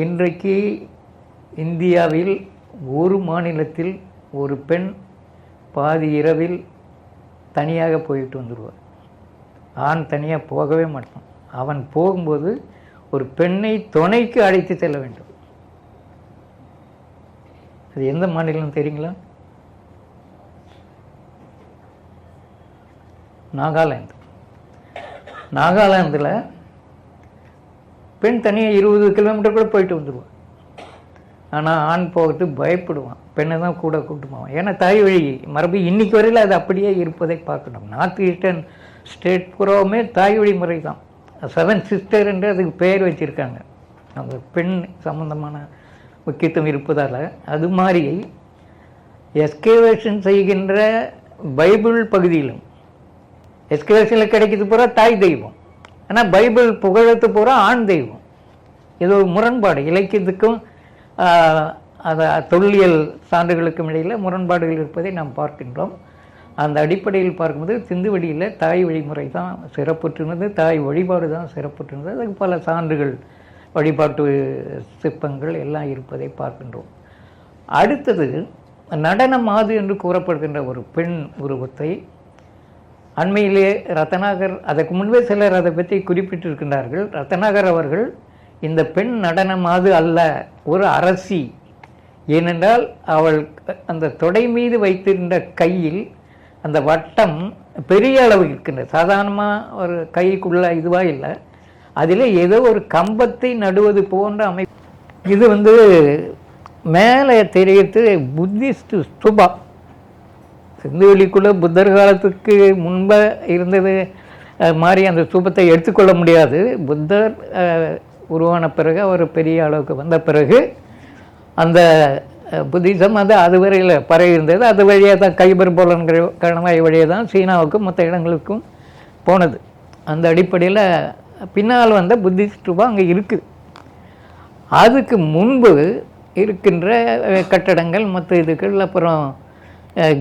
இன்றைக்கு இந்தியாவில் ஒரு மாநிலத்தில் ஒரு பெண் பாதி இரவில் தனியாக போயிட்டு வந்துடுவார். ஆண் தனியாக போகவே மாட்டான். அவன் போகும்போது ஒரு பெண்ணை துணைக்கு அழைத்து செல்ல வேண்டும். அது எந்த மாநிலம் தெரியுங்களா? நாகாலாந்து. நாகாலாந்தில் பெண் தனியாக 20 கிலோமீட்டர் கூட போயிட்டு வந்துடுவான். ஆனால் ஆண் போகிறதுக்கு பயப்படுவான். பெண்ணை தான் கூட கூட்டு போவான். ஏன்னா தாய் வழி மரபு இன்னைக்கு வரையில் அது அப்படியே இருப்பதை பார்க்கணும். நார்த் ஈஸ்டர்ன் ஸ்டேட் பூராவுமே தாய் வழி முறை தான். 7 சிஸ்டர் என்று அதுக்கு பெயர் வச்சுருக்காங்க. அந்த பெண் சம்பந்தமான முக்கியத்துவம் இருப்பதால். அது மாதிரி எஸ்கவேஷன் செய்கின்ற பைபிள் பகுதியிலும் எஸ்கவேஷனில் கிடைக்கிறது பூரா தாய் தெய்வம், ஆனால் பைபிள் புகழத்து பூரா ஆண் தெய்வம். இது ஒரு முரண்பாடு. இலக்கியத்துக்கும் அதை தொல்லியல் சான்றுகளுக்கும் இடையில் முரண்பாடுகள் இருப்பதை நாம் பார்க்கின்றோம். அந்த அடிப்படையில் பார்க்கும்போது சிந்துவெளியில் தாய் வழிமுறை தான் சிறப்புற்றிருந்தது, தாய் வழிபாடு தான் சிறப்புற்றிருந்தது. அதுக்கு பல சான்றுகள், வழிபாட்டு சிற்பங்கள் எல்லாம் இருப்பதை பார்க்கின்றோம். அடுத்தது நடன மாது என்று கூறப்படுகின்ற ஒரு பெண் உருவத்தை அண்மையிலே ரத்னாகர், அதற்கு முன்பே சிலர் அதை பற்றி குறிப்பிட்டிருக்கின்றார்கள். ரத்னாகர் அவர்கள் இந்த பெண் நடன மாது அல்ல, ஒரு அரசி. ஏனென்றால் அவள் அந்த தொடை மீது வைத்திருந்த கையில் அந்த வட்டம் பெரிய அளவு இருக்கின்றது. சாதாரணமாக ஒரு கைக்குள்ள இதுவாக இல்லை, அதில் ஏதோ ஒரு கம்பத்தை நடுவது போன்ற அமைப்பு. இது மேலே தெரிகிறது புத்திஸ்ட் ஸ்தூபா. சிந்துவெளிக்குள்ளே புத்தர் காலத்துக்கு முன்பே இருந்தது மாதிரி அந்த ஸ்தூபத்தை எடுத்துக்கொள்ள முடியாது. புத்தர் உருவான பிறகு அவர் பெரிய அளவுக்கு வந்த பிறகு அந்த புத்திசம் அது வரையில் பரவி இருந்தது. அது வழியாக தான் கைபர் போலன்கிற கணவாய் வழியாக தான் சீனாவுக்கும் மற்ற இடங்களுக்கும் போனது. அந்த அடிப்படையில் பின்னால் வந்த புத்திஸ்ட் ஸ்தூபா அங்கே இருக்குது. அதுக்கு முன்பு இருக்கின்ற கட்டடங்கள் மற்ற இதுகள், அப்புறம்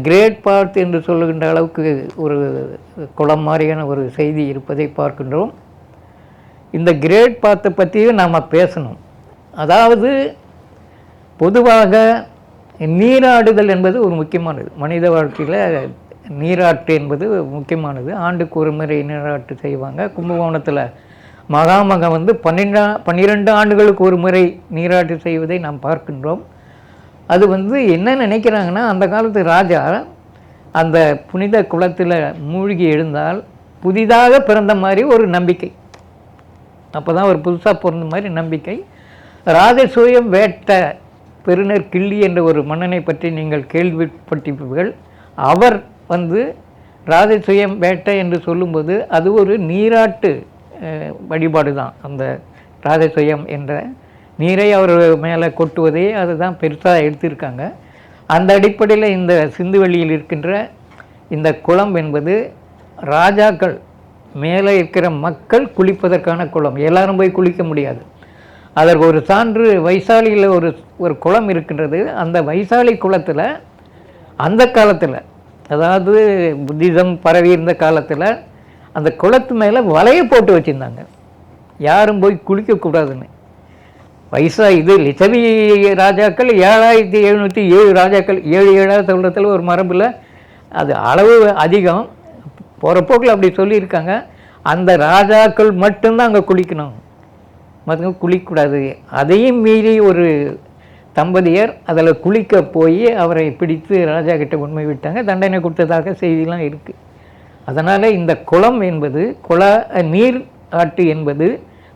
கிரேட் பார்த் என்று சொல்லுகின்ற அளவுக்கு ஒரு குளம் மாதிரியான ஒரு செய்தி இருப்பதை பார்க்கின்றோம். இந்த கிரேட் பார்த்தை பற்றியும் நாம் பேசணும். அதாவது பொதுவாக நீராடுதல் என்பது ஒரு முக்கியமானது. மனித வாழ்க்கையில் நீராட்டு என்பது முக்கியமானது. ஆண்டுக்கு ஒரு முறை நீராட்டு செய்வாங்க. கும்பகோணத்தில் மகாமகம் 12 ஆண்டுகளுக்கு ஒரு முறை நீராட்டு செய்வதை நாம் பார்க்கின்றோம். அது என்ன நினைக்கிறாங்கன்னா, அந்த காலத்து ராஜா அந்த புனித குளத்தில் மூழ்கி எழுந்தால் புதிதாக பிறந்த மாதிரி ஒரு நம்பிக்கை. அப்போ தான் ஒரு புதுசாக பிறந்த மாதிரி நம்பிக்கை. ராஜசூயம் வேட்ட பெருநர் கிள்ளி என்ற ஒரு மன்னனை பற்றி நீங்கள் கேள்விப்பட்டிருப்பீர்கள். அவர் ராஜசூயம் வேட்டை என்று சொல்லும்போது அது ஒரு நீராட்டு வழிபாடு தான். அந்த ராஜசூயம் என்ற நீரை அவர் மேலே கொட்டுவதே அதுதான் பெருசாக எடுத்திருக்காங்க. அந்த அடிப்படையில் இந்த சிந்துவெளியில் இருக்கின்ற இந்த குளம் என்பது ராஜாக்கள் மேலே இருக்கிற மக்கள் குளிப்பதற்கான குளம். எல்லாரும் போய் குளிக்க முடியாது. அதற்கு ஒரு சான்று வைசாலியில் ஒரு குளம் இருக்கின்றது. அந்த வைசாலி குளத்தில் அந்த காலத்தில், அதாவது புத்திசம் பரவி இருந்த காலத்தில், அந்த குளத்து மேலே வலையை போட்டு வச்சுருந்தாங்க, யாரும் போய் குளிக்கக்கூடாதுன்னு. லிச்சவி ராஜாக்கள் 7707 ராஜாக்கள், 7 சொல்கிறதுல ஒரு மரபில் அது அளவு அதிகம். போகிற போக்கில் அப்படி சொல்லியிருக்காங்க. அந்த ராஜாக்கள் மட்டும்தான் அங்கே குளிக்கணும், மற்றவங்க குளிக்கக்கூடாது. அதையும் மீறி ஒரு தம்பதியர் அதில் குளிக்க போய் அவரை பிடித்து ராஜா கிட்ட உண்மை விட்டாங்க, தண்டனை கொடுத்ததாக செய்திலாம் இருக்குது. அதனால் இந்த குளம் என்பது நீர் ஆட்டு என்பது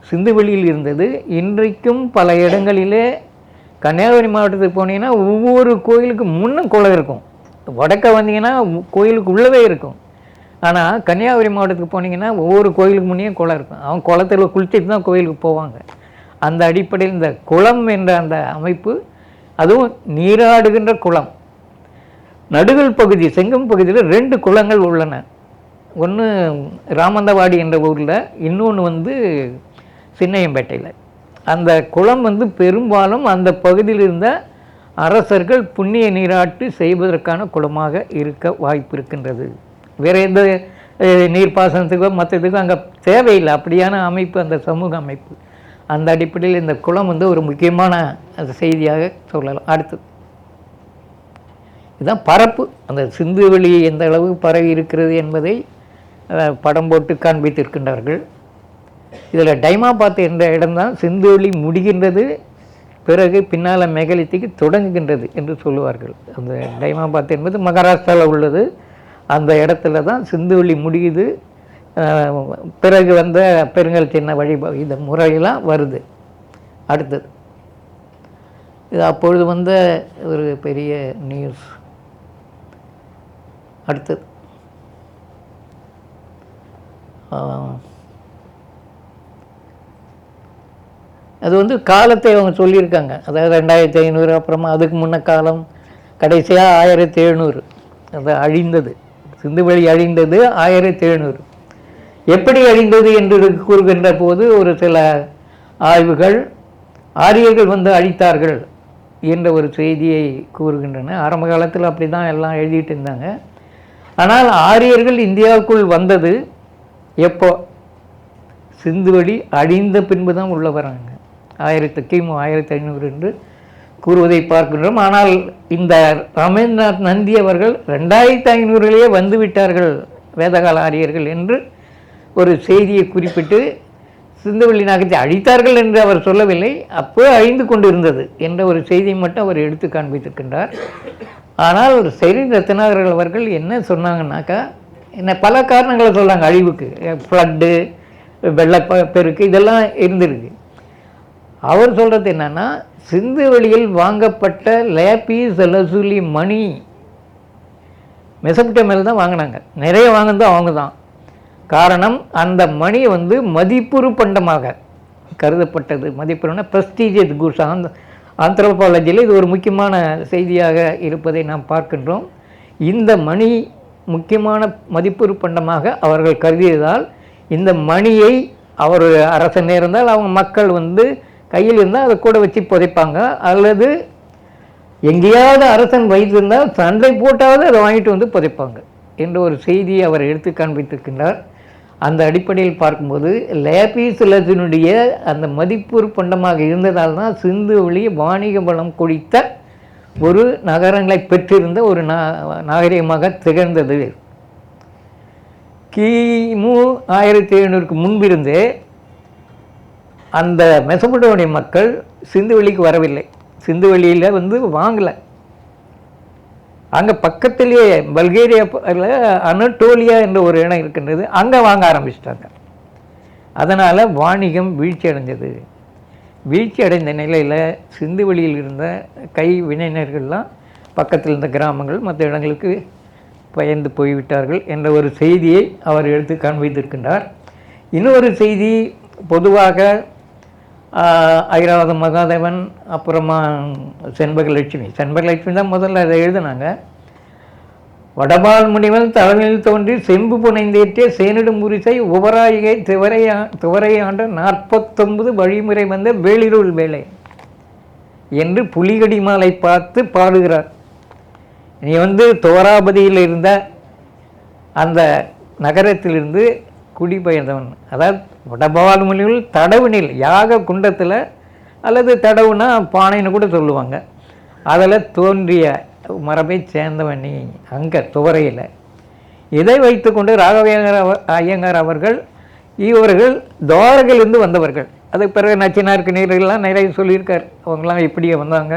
சிந்துவெளியில் இருந்தது. இன்றைக்கும் பல இடங்களிலே கன்னியாகுமரி மாவட்டத்துக்கு போனீங்கன்னா ஒவ்வொரு கோயிலுக்கு முன்னும் குளம் இருக்கும். வடக்க வந்தீங்கன்னா கோயிலுக்கு உள்ளவே இருக்கும். ஆனால் கன்னியாகுமரி மாவட்டத்துக்கு போனீங்கன்னா ஒவ்வொரு கோயிலுக்கு முன்னே குளம் இருக்கும். அவங்க குளத்தில் குளிச்சுட்டு தான் கோயிலுக்கு போவாங்க. அந்த அடிப்படையில் இந்த குளம் என்ற அந்த அமைப்பு, அதுவும் நீராடுகின்ற குளம். நடுகள் பகுதி, செங்கம் பகுதியில் 2 குளங்கள் உள்ளன. ஒன்று ராமந்தவாடி என்ற ஊரில், இன்னொன்று சின்னையம்பேட்டையில். அந்த குளம் பெரும்பாலும் அந்த பகுதியில் இருந்த அரசர்கள் புண்ணிய நீராட்டு செய்வதற்கான குளமாக இருக்க வாய்ப்பு இருக்கின்றது. வேறு எந்த நீர்ப்பாசனத்துக்கோ மற்றதுக்கோ அங்கே தேவையில்லை. அப்படியான அமைப்பு அந்த சமூக அமைப்பு. அந்த அடிப்படையில் இந்த குளம் வந்து ஒரு முக்கியமான செய்தியாக சொல்லலாம். அடுத்தது இதுதான் பரப்பு. அந்த சிந்து வெளி எந்த அளவு பரவி இருக்கிறது என்பதை படம் போட்டு காண்பித்திருக்கின்றார்கள். இதில் டைமாபாத் என்ற இடம்தான் சிந்து வெளி முடிகின்றது, பிறகு பின்னால் மெகலித்திக்கு தொடங்குகின்றது என்று சொல்லுவார்கள். அந்த டைமாபாத் என்பது மகாராஷ்டிராவில் உள்ளது. அந்த இடத்துல தான் சிந்து வெளி முடியுது, பிறகு வந்த பெருங்கல் சின்ன வழி இந்த முறையெல்லாம் வருது. அடுத்தது இது அப்பொழுது வந்த ஒரு பெரிய நியூஸ். அடுத்தது அது வந்து காலத்தை அவங்க சொல்லியிருக்காங்க. அதாவது 2500, அப்புறமா அதுக்கு முன்ன காலம், கடைசியாக 1700 அது அழிந்தது. சிந்து வெளி அழிந்தது 1700. எப்படி அழிந்தது என்று கூறுகின்ற போது ஒரு சில ஆய்வுகள் ஆரியர்கள் வந்து அழித்தார்கள் என்ற ஒரு செய்தியை கூறுகின்றன. ஆரம்ப காலத்தில் அப்படி தான் எல்லாம் எழுதிட்டு இருந்தாங்க. ஆனால் ஆரியர்கள் இந்தியாவுக்குள் வந்தது எப்போ? சிந்து வெளி அழிந்த பின்பு தான் உள்ள வராங்க. கிமு 1500 என்று கூறுவதை பார்க்கின்றோம். ஆனால் இந்த ராமேந்திரநாத் நந்தி அவர்கள் 2500லேயே வந்து விட்டார்கள் வேதகால ஆரியர்கள் என்று ஒரு செய்தியை குறிப்பிட்டு சிந்து வெளி நகரத்தை அழித்தார்கள் என்று அவர் சொல்லவில்லை, அப்போ அழிந்து கொண்டு இருந்தது என்ற ஒரு செய்தியை மட்டும் அவர் எடுத்து காண்பித்திருக்கின்றார். ஆனால் ஒரு சரி ரத்னாகர் அவர்கள் என்ன சொன்னாங்கன்னாக்கா, என்ன பல காரணங்களை சொன்னாங்க அழிவுக்கு. ஃப்ளட்டு, வெள்ளப்பெருக்கு இதெல்லாம் இருந்திருக்கு. அவர் சொல்கிறது என்னன்னா, சிந்து வெளியில் வாங்கப்பட்ட லேபீஸ் லசூலி மணி மெசபடோமியாவில் தான் வாங்கினாங்க. நிறைய வாங்கினது அவங்க தான். காரணம், அந்த மணி வந்து மதிப்புறு பண்டமாக கருதப்பட்டது. மதிப்புறுனா ப்ரெஸ்டீஜியஸ் கூட்ஸ். ஆந்த்ரோபாலஜியில் இது ஒரு முக்கியமான செய்தியாக இருப்பதை நாம் பார்க்கின்றோம். இந்த மணி முக்கியமான மதிப்புறு பண்டமாக அவர்கள் கருதியதால் இந்த மணியை அவர் அரசன் இருந்தால் அவங்க மக்கள் வந்து கையில் இருந்தால் அதை கூட வச்சு புதைப்பாங்க, அல்லது எங்கேயாவது அரசன் வைத்திருந்தால் சண்டை போட்டாவது அதை வாங்கிட்டு வந்து புதைப்பாங்க என்ற ஒரு செய்தியை அவர் எடுத்து காண்பித்திருக்கின்றார். அந்த அடிப்படையில் பார்க்கும்போது லேபீஸ் லசூலியினுடைய அந்த மதிப்புறு பண்டமாக இருந்ததால் தான் சிந்து வெளி வாணிக பலம் கொடித்த ஒரு நகரங்களை பெற்றிருந்த ஒரு நாகரிகமாக திகழ்ந்தது. கிமு 1700க்கு முன்பிருந்தே அந்த மெசபடோமிய மக்கள் சிந்து வெளிக்கு வரவில்லை. சிந்து வெளியில் வந்து வாங்கலை. அங்கே பக்கத்திலேயே பல்கேரியாவில் அனட்டோலியா என்ற ஒரு இடம் இருக்கின்றது, அங்கே வாங்க ஆரம்பிச்சிட்டாங்க. அதனால் வாணிகம் வீழ்ச்சி அடைஞ்சது. வீழ்ச்சி அடைந்த நிலையில் சிந்து வெளியில் இருந்த கைவினைஞர்கள்லாம் பக்கத்தில் இருந்த கிராமங்கள் மற்ற இடங்களுக்கு பயந்து போய்விட்டார்கள் என்ற ஒரு செய்தியை அவர் எடுத்து காண்பித்திருக்கின்றார். இன்னொரு செய்தி, பொதுவாக ஐராவத மகாதேவன், அப்புறமா செண்பகலட்சுமி தான் முதல்ல அதை எழுதினாங்க. வடபால் முனிவன் தலைமையில் தோன்றி செம்பு புனைந்தேற்றிய சேனிடும் முரிசை உபராயிகை துவரையாண்ட 49 வழிமுறை வந்த வேளிருள் வேலை என்று புலிகடி மாலை பார்த்து பாடுகிறார். நீ வந்து துவராபதியில் இருந்த அந்த நகரத்திலிருந்து குடிபெயர்ந்தவன், அதாவது வடபால் முனிவன் தடவுனில் யாக குண்டத்தில், அல்லது தடவுனா பானைன்னு கூட சொல்லுவாங்க, அதில் தோன்றிய மரபை சேர்ந்தவன் நீ அங்கே துவரையில். இதை வைத்து கொண்டு ஐயங்கார் அவர்கள் இவர்கள் துவாரகையிலிருந்து வந்தவர்கள். அதுக்கு பிறகு நச்சினாருக்கு நீர்கள்லாம் நிறைய சொல்லியிருக்கார், அவங்களாம் இப்படியே வந்தாங்க,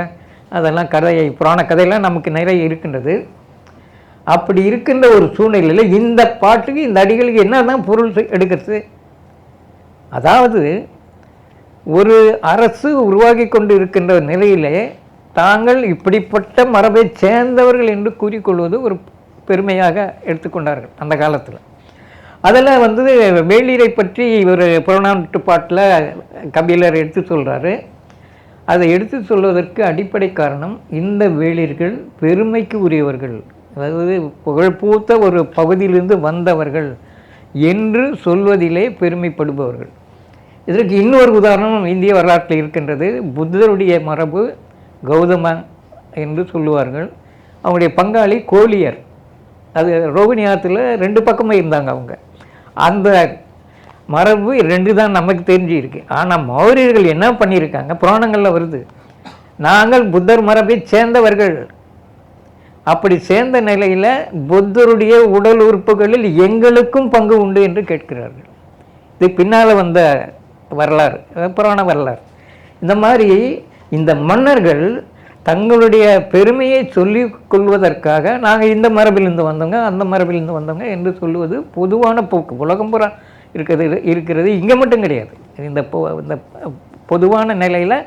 அதெல்லாம் கதையை புராண கதையெல்லாம் நமக்கு நிறைய இருக்கின்றது. அப்படி இருக்கின்ற ஒரு சூழ்நிலையில் இந்த பாட்டுக்கு இந்த அடிகளுக்கு என்ன தான் பொருள் எடுக்கிறது? அதாவது ஒரு அரசு உருவாகி கொண்டு இருக்கின்ற நிலையிலே தாங்கள் இப்படிப்பட்ட மரபை சேர்ந்தவர்கள் என்று கூறிக்கொள்வது ஒரு பெருமையாக எடுத்துக்கொண்டார்கள் அந்த காலத்தில். அதில் வந்து வேளிரை பற்றி ஒரு புறநானூற்று பாட்டில் கபிலர் எடுத்து சொல்கிறாரு. அதை எடுத்து சொல்வதற்கு அடிப்படை காரணம், இந்த வேளிர்கள் பெருமைக்கு உரியவர்கள், அதாவது புகழ்பூத்த ஒரு பகுதியிலிருந்து வந்தவர்கள் என்று சொல்வதிலே பெருமைப்படுபவர்கள். இதற்கு இன்னொரு உதாரணம் இந்திய வரலாற்றில் இருக்கின்றது. புத்தருடைய மரபு கௌதம என்று சொல்லுவார்கள். அவங்களுடைய பங்காளி கோலியர், அது ரோகிணி ஆற்றுல 2 பக்கமும் இருந்தாங்க அவங்க. அந்த மரபு 2 தான் நமக்கு தெரிஞ்சு இருக்கு. ஆனால் மௌரியர்கள் என்ன பண்ணியிருக்காங்க, புராணங்களில் வருது, நாங்கள் புத்தர் மரபை சேர்ந்தவர்கள். அப்படி சேர்ந்த நிலையில் புத்தருடைய உடல் உறுப்புகளில் எங்களுக்கும் பங்கு உண்டு என்று கேட்கிறார்கள். இது பின்னால் வந்த வரலாறு, புராண வரலாறு. இந்த மாதிரி இந்த மன்னர்கள் தங்களுடைய பெருமையை சொல்லிக் கொள்வதற்காக நாங்கள் இந்த மரபிலிருந்து வந்தவங்க, அந்த மரபிலிருந்து வந்தவங்க என்று சொல்லுவது பொதுவான போக்கு. உலகம் பூரா இருக்கிறது, இங்கே மட்டும் கிடையாது. இந்த பொதுவான நிலையில்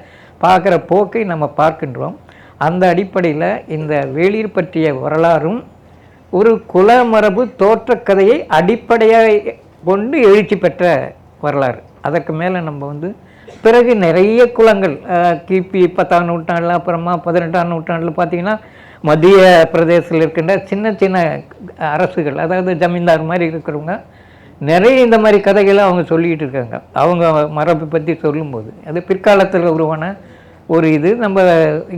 பார்க்குற போக்கை நம்ம பார்க்கின்றோம். அந்த அடிப்படையில் இந்த வேளிர் பற்றிய வரலாறும் ஒரு குல மரபு தோற்ற கதையை அடிப்படையாக கொண்டு எழுச்சி பெற்ற வரலாறு. அதற்கு மேலே நம்ம பிறகு நிறைய குலங்கள் கிபி 10ஆம் நூற்றாண்டில், அப்புறமா 18ஆம் நூற்றாண்டில் பார்த்திங்கன்னா மத்திய பிரதேசத்தில் இருக்கின்ற சின்ன சின்ன அரசுகள், அதாவது ஜமீன்தார் மாதிரி இருக்கிறவங்க நிறைய இந்த மாதிரி கதைகளை அவங்க சொல்லிகிட்டு இருக்காங்க. அவங்க மரபை பற்றி சொல்லும்போது அது பிற்காலத்தில் உருவான ஒரு இது. நம்ம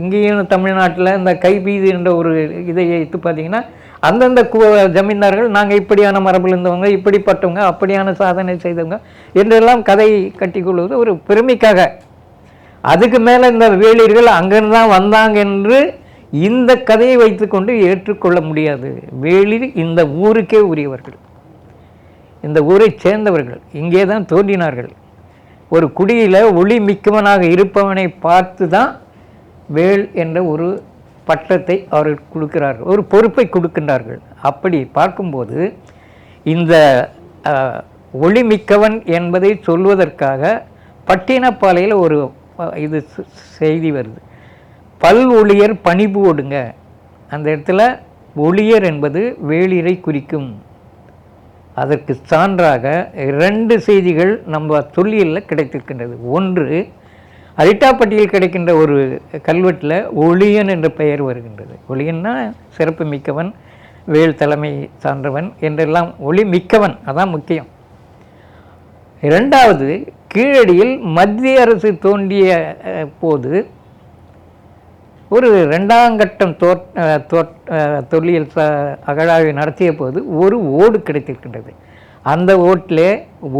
இங்கேயும் தமிழ்நாட்டில் இந்த கைபீது என்ற ஒரு இதை எடுத்து பார்த்திங்கன்னா அந்தந்த ஜமீன்தார்கள் நாங்கள் இப்படியான மரபில் இருந்தவங்க, இப்படிப்பட்டவங்க, அப்படியான சாதனை செய்தவங்க என்றெல்லாம் கதை கட்டிக்கொள்வது ஒரு பெருமைக்காக. அதுக்கு மேலே இந்த வேளிர்கள் அங்கேருந்து தான் வந்தாங்க என்று இந்த கதையை வைத்துக்கொண்டு ஏற்றுக்கொள்ள முடியாது. வேளிர் இந்த ஊருக்கே உரியவர்கள், இந்த ஊரை சேர்ந்தவர்கள், இங்கே தான் தோன்றினார்கள். ஒரு குடியில் ஒளி மிக்கவனாக இருப்பவனை பார்த்து தான் வேள் என்ற ஒரு பட்டத்தை அவர்கள் கொடுக்கிறார்கள், ஒரு பொறுப்பை கொடுக்கின்றார்கள். அப்படி பார்க்கும்போது இந்த ஒளிமிக்கவன் என்பதை சொல்வதற்காக பட்டினப்பாலையில் ஒரு இது செய்தி வருது, பல் ஒளியர் பணிபோடுங்க. அந்த இடத்துல ஒளியர் என்பது வேளிரை குறிக்கும். அதற்கு சான்றாக 2 செய்திகள் நம்ம தொல்லியலில் கிடைத்திருக்கின்றது. ஒன்று, அரிட்டாப்பட்டியில் கிடைக்கின்ற ஒரு கல்வெட்டில் ஒளியன் என்ற பெயர் வருகின்றது. ஒளியன்னா சிறப்பு மிக்கவன், வேள் தலைமை சான்றவன் என்றெல்லாம், ஒளி மிக்கவன் அதான் முக்கியம். 2வது, கீழடியில் மத்திய அரசு தோன்றிய போது ஒரு 2ஆம் கட்டம் தொல்லியல் அகழாய்வு நடத்திய போது ஒரு ஓடு கிடைத்திருக்கின்றது. அந்த ஓட்டிலே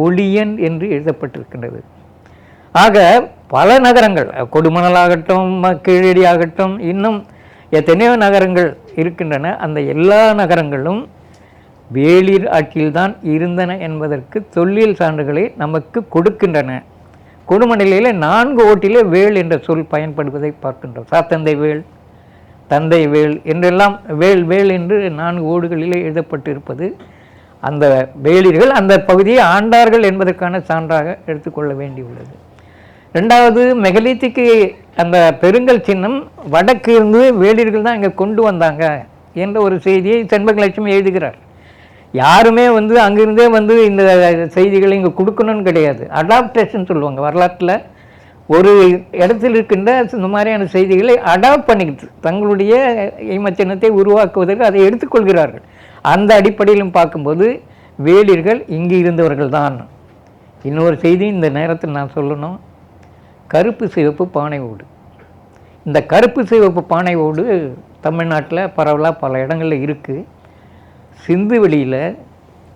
ஒளியன் என்று எழுதப்பட்டிருக்கின்றது. ஆக பல நகரங்கள், கொடுமணலாகட்டும், கீழடி ஆகட்டும், இன்னும் எத்தனையோ நகரங்கள் இருக்கின்றன. அந்த எல்லா நகரங்களும் வேளிர் ஆட்சியில்தான் இருந்தன என்பதற்கு தொல்லியல் சான்றுகளை நமக்கு கொடுக்கின்றன. கொடுமணலில் 4 ஓட்டிலே வேள் என்ற சொல் பயன்படுவதை பார்க்கின்றோம். சாத்தந்தை வேள், தந்தை வேள் என்றெல்லாம் வேள் வேள் என்று 4 ஓடுகளிலே எழுதப்பட்டிருப்பது அந்த வேளிர்கள் அந்த பகுதியை ஆண்டார்கள் என்பதற்கான சான்றாக எடுத்துக்கொள்ள வேண்டியுள்ளது. 2வது, மெகலித்திக்கு அந்த பெருங்கல் சின்னம் வடக்கு இருந்து வேளிர்கள் தான் இங்கே கொண்டு வந்தாங்க என்ற ஒரு செய்தியை செண்பகலட்சுமி எழுதுகிறார். யாருமே அங்கிருந்தே இந்த செய்திகளை இங்கே கொடுக்கணும்னு கிடையாது. அடாப்டேஷன் சொல்லுவாங்க வரலாற்றில். ஒரு இடத்தில் இருக்கின்ற இந்த மாதிரியான செய்திகளை அடாப்ட் பண்ணிக்கிட்டு தங்களுடைய இமச்சின்னத்தை உருவாக்குவதற்கு அதை எடுத்துக்கொள்கிறார்கள். அந்த அடிப்படையிலும் பார்க்கும்போது வேளிர்கள் இங்கு இருந்தவர்கள் தான். இன்னொரு செய்தி இந்த நேரத்தில் நான் சொல்லணும், கருப்பு சிவப்பு பானை ஓடு. இந்த கருப்பு சிவப்பு பானை ஓடு தமிழ்நாட்டில் பரவலாக பல இடங்களில் இருக்குது. சிந்துவெளியில்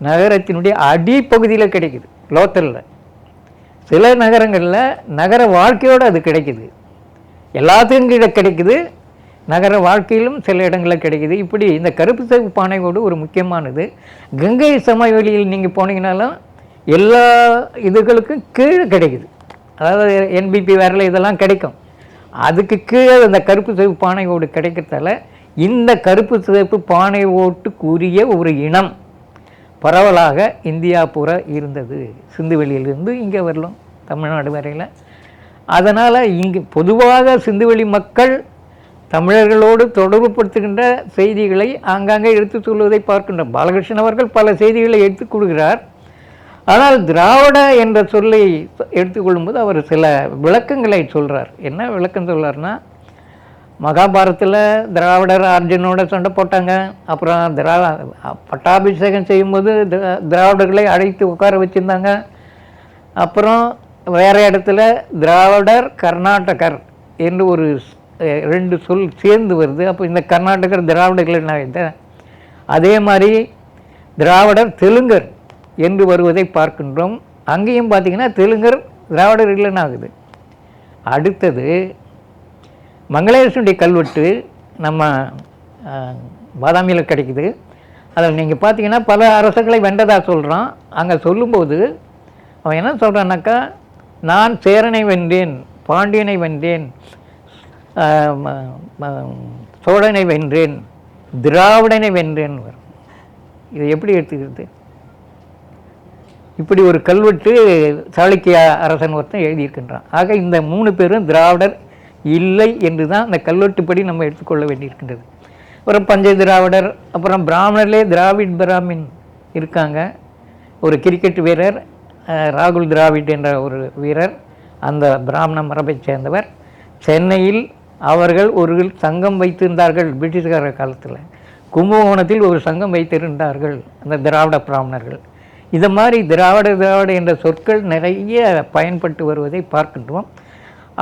நகரத்தினுடைய அடிப்பகுதியில் கிடைக்குது, லோக்கலில். சில நகரங்களில் நகர வாழ்க்கையோடு அது கிடைக்குது, எல்லாத்துக்கும் கீழே கிடைக்குது, நகர வாழ்க்கையிலும் சில இடங்களில் கிடைக்குது. இப்படி இந்த கருப்பு சிவப்பு பானையோடு ஒரு முக்கியமானது. கங்கை சமவெளியில் நீங்கள் போனீங்கனாலும் எல்லா இதுகளுக்கும் கீழே கிடைக்குது. அதாவது என்பிபி வேரில் இதெல்லாம் கிடைக்கும். அதுக்கு கீழே அந்த கருப்பு சிவப்பு பானை ஓடு கிடைக்கிறதால இந்த கருப்பு சிவப்பு பானை ஓட்டுக்குரிய ஒரு இனம் பரவலாக இந்தியா பூரா இருந்தது. சிந்துவெளியிலிருந்து இங்கே வரலாம் தமிழ்நாடு வரையில். அதனால் இங்கு பொதுவாக சிந்துவெளி மக்கள் தமிழர்களோடு தொடர்புபடுத்துகின்ற செய்திகளை ஆங்காங்கே எடுத்து சொல்வதை பார்க்கின்றோம். பாலகிருஷ்ணன் அவர்கள் பல செய்திகளை எடுத்து கொடுக்கிறார். ஆனால் திராவிட என்ற சொல்லை எடுத்துக்கொள்ளும்போது அவர் சில விளக்கங்களை சொல்கிறார். என்ன விளக்கம் சொல்கிறார்னா, மகாபாரத்தில் திராவிடர் அர்ஜுனோட சண்டை போட்டாங்க. அப்புறம் பட்டாபிஷேகம் செய்யும்போது திராவிடர்களை அழைத்து உட்கார வச்சுருந்தாங்க. அப்புறம் வேறு இடத்துல திராவிடர் கர்நாடகர் என்று ஒரு 2 சொல் சேர்ந்து வருது. அப்போ இந்த கர்நாடகர் திராவிடர்கள் என்ன, அதே மாதிரி திராவிடர் தெலுங்கர் என்று வருவதை பார்க்கின்றோம். அங்கேயும் பார்த்திங்கன்னா தெலுங்கர் திராவிடர் இல்லைன்னு ஆகுது. அடுத்தது மங்களேஸ்வருடைய கல்வெட்டு நம்ம பாதாமியில் கிடைக்குது. அதில் நீங்கள் பார்த்தீங்கன்னா பல அரசர்களை வென்றதாக சொல்கிறான். அங்கே சொல்லும்போது அவன் என்ன சொல்கிறான்னாக்கா, நான் சேரனை வென்றேன், பாண்டியனை வென்றேன், சோழனை வென்றேன், திராவிடனை வென்றேன் வரும். இதை எப்படி எடுத்துக்கிறது? இப்படி ஒரு கல்வெட்டு சாளுக்கிய அரசன் ஒருத்தன் எழுதியிருக்கின்றான். ஆக இந்த 3 பேரும் திராவிடர் இல்லை என்று தான் அந்த கல்வெட்டுப்படி நம்ம எடுத்துக்கொள்ள வேண்டியிருக்கின்றது. அப்புறம் பஞ்ச திராவிடர், அப்புறம் பிராமணர்லே திராவிட் பிராமின் இருக்காங்க. ஒரு கிரிக்கெட் வீரர் ராகுல் டிராவிட் என்ற ஒரு வீரர், அந்த பிராமண மரபை சேர்ந்தவர். சென்னையில் அவர்கள் ஒரு சங்கம் வைத்திருந்தார்கள் பிரிட்டிஷ்கார காலத்தில். கும்பகோணத்தில் ஒரு சங்கம் வைத்திருந்தார்கள் அந்த திராவிட பிராமணர்கள். இது மாதிரி திராவிட என்ற சொற்கள் நிறைய பயன்பட்டு வருவதை பார்க்கின்றோம்.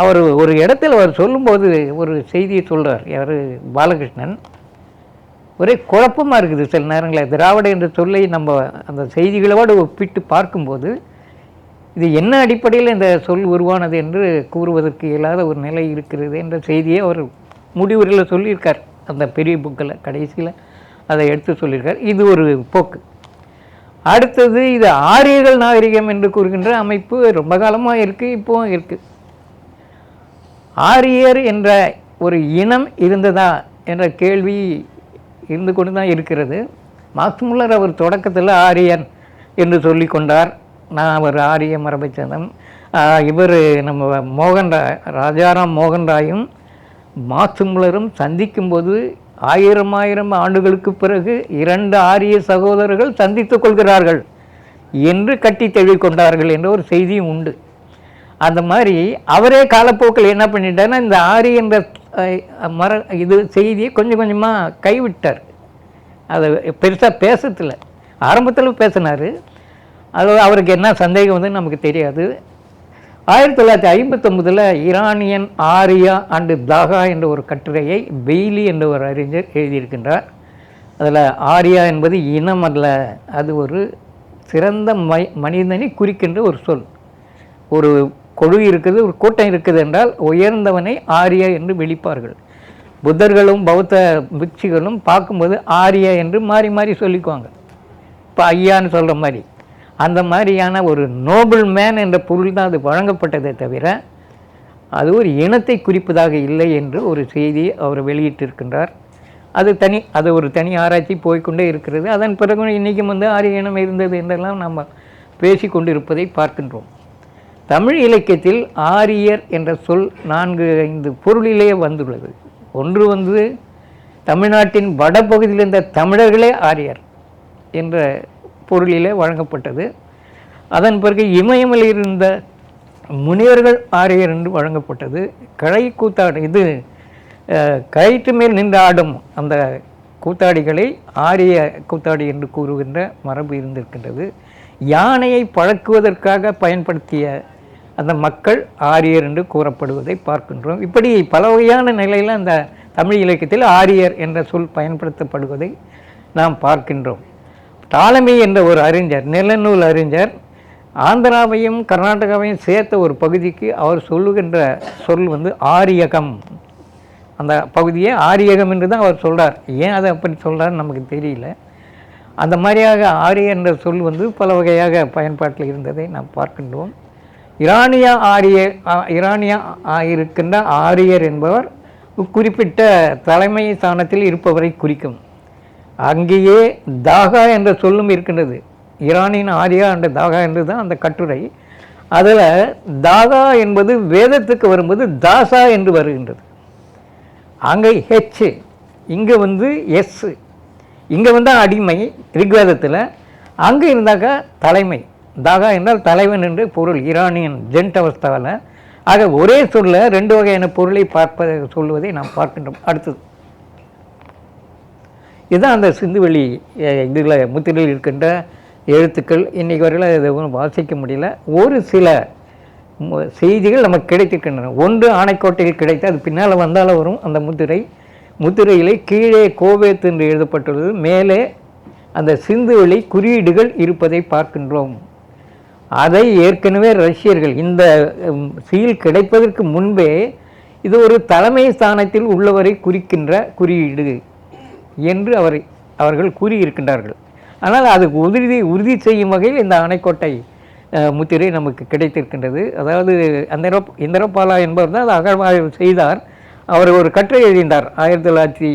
அவர் ஒரு இடத்துல அவர் சொல்லும்போது ஒரு செய்தியை சொல்கிறார். யார்? பாலகிருஷ்ணன். ஒரே குழப்பமாக இருக்குது சில நேரங்களில். திராவிட என்ற சொல்லை நம்ம அந்த செய்திகளோடு ஒப்பிட்டு பார்க்கும்போது இது என்ன அடிப்படையில் இந்த சொல் உருவானது என்று கூறுவதற்கு இயலாத ஒரு நிலை இருக்கிறது என்ற செய்தியை அவர் முடிவுரையில் சொல்லியிருக்கார். அந்த பெரிய புக்கில் கடைசியில் அதை எடுத்து சொல்லியிருக்கார். இது ஒரு போக்கு. அடுத்தது இது ஆரியர்கள் நாகரிகம் என்று கூறுகின்ற அமைப்பு ரொம்ப காலமாக இருக்குது, இப்போவும் இருக்குது. ஆரியர் என்ற ஒரு இனம் இருந்ததா என்ற கேள்வி இருந்து கொண்டு தான் இருக்கிறது. மார்க்ஸ் முல்லர் அவர் தொடக்கத்தில் ஆரியன் என்று சொல்லி கொண்டார். நான் அவர் ஆரிய மரபை சேர்ந்தன். இவர் நம்ம ராஜாராம் மோகன் ராயும் மார்க்ஸ் முல்லரும் சந்திக்கும்போது 1000 ஆண்டுகளுக்கு பிறகு 2 ஆரிய சகோதரர்கள் சந்தித்துக் கொள்கிறார்கள் என்று கட்டி தழுவிக் கொண்டார்கள் என்ற ஒரு செய்தியும் உண்டு. அந்த மாதிரி அவரே காலப்போக்கில் என்ன பண்ணிட்டார்னா, இந்த ஆரிய என்ற இது செய்தியை கொஞ்சம் கொஞ்சமாக கைவிட்டார். அதை பெருசாக பேசத்தில் ஆரம்பத்தில் பேசினார். அது அவருக்கு என்ன சந்தேகம் வந்து நமக்கு தெரியாது. 1959 ஈரானியன் ஆரியா அண்டு தாகா என்ற ஒரு கட்டுரையை பெய்லி என்ற ஒரு அறிஞர் எழுதியிருக்கின்றார். அதில் ஆரியா என்பது இனம் அல்ல, அது ஒரு சிறந்த மனிதனை குறிக்கின்ற ஒரு சொல். ஒரு கொழு இருக்குது, ஒரு கூட்டம் இருக்குது என்றால் உயர்ந்தவனை ஆரியா என்று விழிப்பார்கள். புத்தர்களும் பௌத்த பிக்ஷுகளும் பார்க்கும்போது ஆரியா என்று மாறி மாறி சொல்லிக்குவாங்க. இப்போ ஐயான்னு சொல்கிற மாதிரி அந்த மாதிரியான ஒரு நோபல் மேன் என்ற பொருள் தான் அது வழங்கப்பட்டதை தவிர அது ஒரு இனத்தை குறிப்பதாக இல்லை என்று ஒரு செய்தியை அவர் வெளியிட்டிருக்கின்றார். அது ஒரு தனி ஆராய்ச்சி போய்கொண்டே இருக்கிறது. அதன் பிறகு இன்றைக்கும் வந்து ஆரிய இனம் இருந்தது என்றெல்லாம் நம்ம பேசி கொண்டு இருப்பதை பார்க்கின்றோம். தமிழ் இலக்கியத்தில் ஆரியர் என்ற சொல் 4-5 பொருளிலேயே வந்துள்ளது. ஒன்று வந்து தமிழ்நாட்டின் வடபகுதியில் இருந்த தமிழர்களே ஆரியர் என்ற பொருளிலே வழங்கப்பட்டது. அதன் பிறகு இமயமலையில் இருந்த முனிவர்கள் ஆரியர் என்று வழங்கப்பட்டது. கழை கூத்தாடு, இது கயிற்று மேல் நின்று ஆடும் அந்த கூத்தாடிகளை ஆரிய கூத்தாடி என்று கூறுகின்ற மரபு இருந்திருக்கின்றது. யானையை பழக்குவதற்காக பயன்படுத்திய அந்த மக்கள் ஆரியர் என்று கூறப்படுவதை பார்க்கின்றோம். இப்படி பல வகையான நிலையில் அந்த தமிழ் இலக்கியத்தில் ஆரியர் என்ற சொல் பயன்படுத்தப்படுவதை நாம் பார்க்கின்றோம். டாலமி என்ற ஒரு அறிஞர், நிலநூல் அறிஞர், ஆந்திராவையும் கர்நாடகாவையும் சேர்த்த ஒரு பகுதிக்கு அவர் சொல்லுகின்ற சொல் வந்து ஆரியகம். அந்த பகுதியை ஆரியகம் என்று தான் அவர் சொல்கிறார். ஏன் அதை அப்படி சொல்கிறார் நமக்கு தெரியல. அந்த மாதிரியாக ஆரிய என்ற சொல் வந்து பல வகையாக பயன்பாட்டில் இருந்ததை நாம் பார்க்கின்றோம். ஈரானியா இருக்கின்ற ஆரியர் என்பவர் குறிப்பிட்ட தலைமை ஸ்தானத்தில் இருப்பவரை குறிக்கும். அங்கேயே தாகா என்ற சொல்லும் இருக்கின்றது. ஈரானின் ஆரியா என்ற தாகா என்று தான் அந்த கட்டுரை. அதில் தாகா என்பது வேதத்துக்கு வரும்போது தாசா என்று வருகின்றது. அங்கே ஹெச், இங்கே வந்து எஸ், இங்கே வந்து அடிமை ரிக்வேதத்தில், அங்கே இருந்தாக்கா தலைமை. தாகா என்றால் தலைவன் என்று பொருள் ஈரானியன் ஜென்ட் அவஸ்தாவில். ஆக ஒரே சொல்ல 2 வகையான பொருளை சொல்லுவதை நாம் பார்க்கின்றோம். அடுத்தது இதுதான் அந்த சிந்துவெளி இதில் முத்திரையில் இருக்கின்ற எழுத்துக்கள். இன்றைக்கு வரையில் இதை வாசிக்க முடியல. ஒரு சில செய்திகள் நமக்கு கிடைத்திருக்கின்றன. ஒன்று ஆனைக்கோட்டையில் கிடைத்து, அது பின்னால் வந்தாலும் வரும் அந்த முத்திரையிலே கீழே கோவேத் என்று எழுதப்பட்டுள்ளது, மேலே அந்த சிந்துவெளி குறியீடுகள் இருப்பதை பார்க்கின்றோம். அதை ஏற்கனவே ரஷ்யர்கள் இந்த சீல் கிடைப்பதற்கு முன்பே இது ஒரு தலைமை ஸ்தானத்தில் உள்ளவரை குறிக்கின்ற குறியீடு என்று அவர்கள் கூறியிருக்கின்றார்கள். ஆனால் அதுக்கு உறுதி செய்யும் வகையில் இந்த ஆணைக்கோட்டை முத்திரை நமக்கு கிடைத்திருக்கின்றது. அதாவது இந்திரபாலா என்பவர் தான் அதை அகழ்வாய்வு செய்தார். அவர் ஒரு கட்டுரை எழுதினார் 1980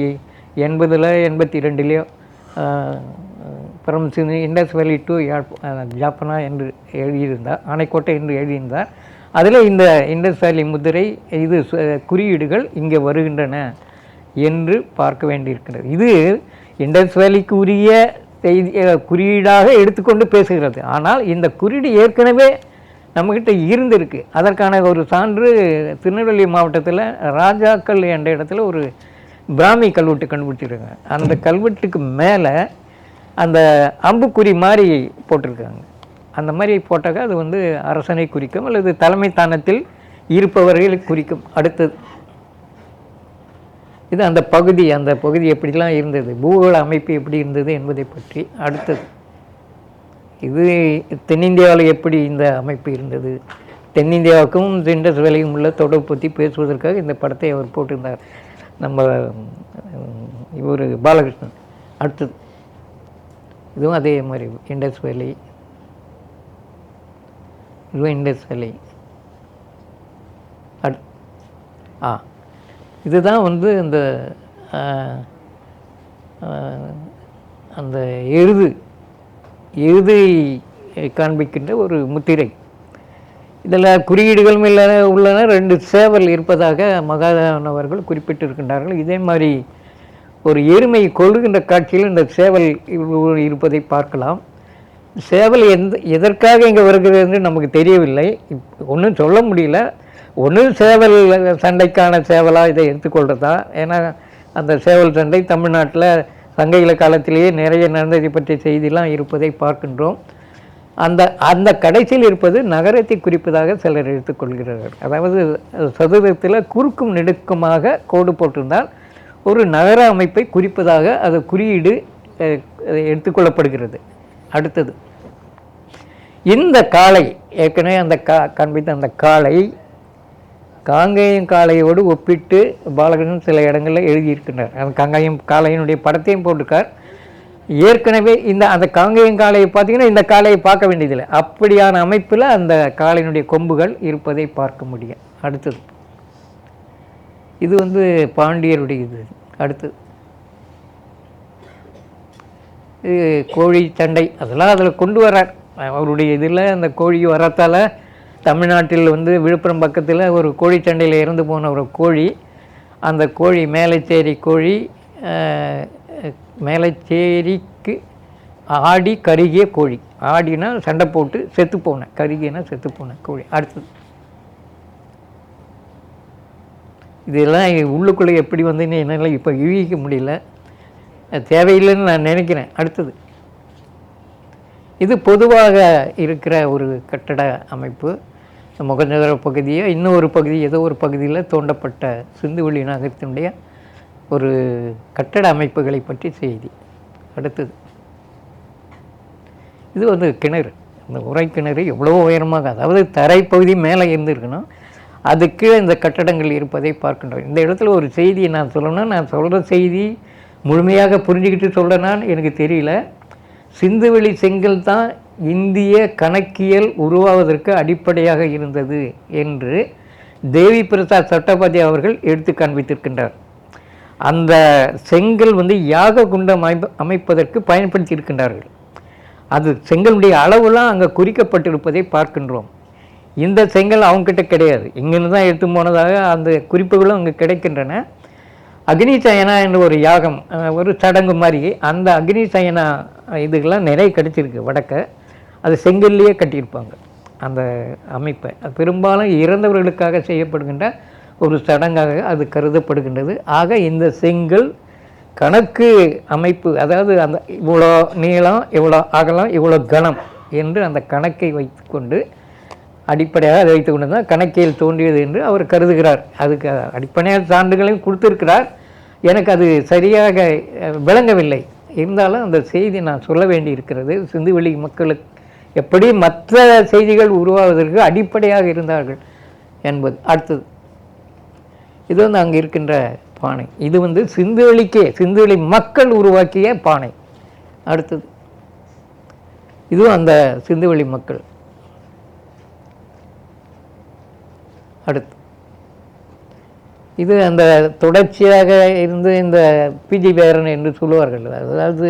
82 ஃப்ரம் இண்டஸ் வேலி டு ஜாப்பனா என்று எழுதியிருந்தார், ஆணைக்கோட்டை என்று எழுதியிருந்தார். அதில் இந்த இண்டஸ் வேலி முத்திரை இது குறியீடுகள் இங்கே வருகின்றன என்று பார்க்க வேண்டியிருக்கிறது. இது இண்டஸ் வேலிக்கு உரிய செய்தி குறியீடாக எடுத்துக்கொண்டு பேசுகிறது. ஆனால் இந்த குறியீடு ஏற்கனவே நம்மக்கிட்ட இருந்திருக்கு. அதற்கான ஒரு சான்று திருநெல்வேலி மாவட்டத்தில் ராஜாக்கள் என்ற இடத்துல ஒரு பிராமி கல்வெட்டு கண்டுபிடிச்சிருக்காங்க. அந்த கல்வெட்டுக்கு மேலே அந்த அம்புக்குறி மாதிரி போட்டிருக்காங்க. அந்த மாதிரி போட்டாக்க அது வந்து அரசனை குறிக்கும் அல்லது தலைமை தானத்தில் இருப்பவர்களை குறிக்கும். அடுத்தது இது அந்த பகுதி எப்படிலாம் இருந்தது, பூகோள அமைப்பு எப்படி இருந்தது என்பதை பற்றி. அடுத்தது இது தென்னிந்தியாவில் எப்படி இந்த அமைப்பு இருந்தது, தென்னிந்தியாவுக்கும் இண்டஸ் வேலையும் உள்ள தொடர்பு பற்றி பேசுவதற்காக இந்த படத்தை அவர் போட்டிருந்தார் நம்ம இவர் பாலகிருஷ்ணன். அடுத்தது இதுவும் அதே மாதிரி இண்டஸ் வேலி, இதுவும் இண்டஸ் வேலி. இதுதான் வந்து அந்த எருதை காண்பிக்கின்ற ஒரு முத்திரை. இதில் குறியீடுகளும் உள்ளன. 2 சேவல் இருப்பதாக மகாதேவன் அவர்கள் குறிப்பிட்டிருக்கின்றார்கள். இதே மாதிரி ஒரு எருமை கொள்கின்ற காட்சியில் இந்த சேவல் இருப்பதை பார்க்கலாம். சேவல் எதற்காக இங்கே வருகிறது என்று நமக்கு தெரியவில்லை, ஒன்றும் சொல்ல முடியல. ஒன்று சேவல் சண்டைக்கான சேவலாக இதை எடுத்துக்கொள்கிறதா, ஏன்னா அந்த சேவல் சண்டை தமிழ்நாட்டில் சங்க இலக்காலத்திலேயே நிறைய நடந்ததை பற்றிய செய்திலாம் இருப்பதை பார்க்கின்றோம். அந்த கடைசியில் இருப்பது நகரத்தை குறிப்பதாக சிலர் எடுத்துக்கொள்கிறார்கள். அதாவது சதுரத்தில் குறுக்கும் நெடுக்குமாக கோடு போட்டிருந்தால் ஒரு நகர அமைப்பை குறிப்பதாக அது குறியீடு எடுத்துக்கொள்ளப்படுகிறது. அடுத்தது இந்த காளை, ஏற்கனவே அந்த காண்பித்த அந்த காளை காங்கேயம் காளையோடு ஒப்பிட்டு பாலகிருஷ்ணன் சில இடங்களில் எழுதியிருக்கின்றார். அந்த காங்கேயம் காளையினுடைய படத்தையும் போட்டிருக்கார். ஏற்கனவே அந்த காங்கேயம் காளையை பார்த்தீங்கன்னா இந்த காளையை பார்க்க வேண்டியதில்லை, அப்படியான அமைப்பில் அந்த காளையினுடைய கொம்புகள் இருப்பதை பார்க்க முடியும். அடுத்தது இது வந்து பாண்டியருடைய இது. அடுத்தது இது கோழி சண்டை, அதெல்லாம் அதில் கொண்டு வரார் அவருடைய இதில். அந்த கோழி வரத்தால் தமிழ்நாட்டில் வந்து விழுப்புரம் பக்கத்தில் ஒரு கோழி சண்டையில் இறந்து போன ஒரு கோழி, அந்த கோழி மேலைச்சேரி கோழி மேலைச்சேரிக்கு ஆடி கருகிய கோழி. ஆடினா சண்டை போட்டு செத்துப்போன, கருகினா செத்துப்போன கோழி. அடுத்தது இதெல்லாம் உள்ளுக்குள்ளே எப்படி வந்துன்னு என்னால் இப்போ யூகிக்க முடியல, தேவையில்லைன்னு நான் நினைக்கிறேன். அடுத்தது இது பொதுவாக இருக்கிற ஒரு கட்டட அமைப்பு. மொகஞ்சதாரோ பகுதியை இன்னொரு பகுதி ஏதோ ஒரு பகுதியில் தோண்டப்பட்ட சிந்துவெளி நகரத்தினுடைய ஒரு கட்டட அமைப்புகளை பற்றி செய்தி. அடுத்தது இது வந்து கிணறு, இந்த உரை கிணறு எவ்வளோ உயரமாக, அதாவது தரைப்பகுதி மேலே இருந்திருக்கணும், அது கீழே இந்த கட்டடங்கள் இருப்பதை பார்க்கின்றோம். இந்த இடத்துல ஒரு செய்தியை நான் சொல்லணும்னா, நான் சொல்கிற செய்தி முழுமையாக புரிஞ்சுக்கிட்டு சொல்கிறேன்னான்னு எனக்கு தெரியல. சிந்துவெளி செங்கல் தான் இந்திய கணக்கியல் உருவாவதற்கு அடிப்படையாக இருந்தது என்று தேவி பிரசாத் சட்டோபாத்யாய் அவர்கள் எடுத்து காண்பித்திருக்கின்றார். அந்த செங்கல் வந்து யாக குண்டம் அமைப்பதற்கு பயன்படுத்தியிருக்கின்றார்கள். அது செங்கலுடைய அளவுலாம் அங்கே குறிக்கப்பட்டிருப்பதை பார்க்கின்றோம். இந்த செங்கல் அவங்ககிட்ட கிடையாது, இங்கிருந்து தான் எடுத்து போனதாக அந்த குறிப்புகளும் அங்கே கிடைக்கின்றன. அக்னி சயனா என்ற ஒரு யாகம், ஒரு சடங்கு மாதிரி, அந்த அக்னி சயனா இதுக்கெல்லாம் நிறைய கிடைச்சிருக்கு வடக்க. அது செங்கல்லையே கட்டியிருப்பாங்க அந்த அமைப்பை. பெரும்பாலும் இறந்தவர்களுக்காக செய்யப்படுகின்ற ஒரு சடங்காக அது கருதப்படுகின்றது. ஆக இந்த செங்கல் கணக்கு அமைப்பு, அதாவது அந்த இவ்வளோ நீளம், இவ்வளோ அகலம், இவ்வளோ கனம் என்று அந்த கணக்கை வைத்துக்கொண்டு அடிப்படையாக அதை வைத்து கொண்டு தான் கணக்கியல் தோன்றியது என்று அவர் கருதுகிறார். அதுக்கு அடிப்படையான சான்றுகளையும் கொடுத்திருக்கிறார். எனக்கு அது சரியாக விளங்கவில்லை. இருந்தாலும் அந்த செய்தி நான் சொல்ல வேண்டி இருக்கிறது. சிந்துவெளி மக்களுக்கு எப்படி மற்ற செய்திகள் உருவாவதற்கு அடிப்படையாக இருந்தார்கள் என்பது. அடுத்தது இது வந்து அங்கே இருக்கின்ற பானை. இது வந்து சிந்துவெளி மக்கள் உருவாக்கிய பானை. அடுத்தது இதுவும் அந்த சிந்துவெளி மக்கள். அடுத்து இது அந்த தொடர்ச்சியாக இருந்து இந்த பிஜி வேரன் என்று சொல்லுவார்கள், அதாவது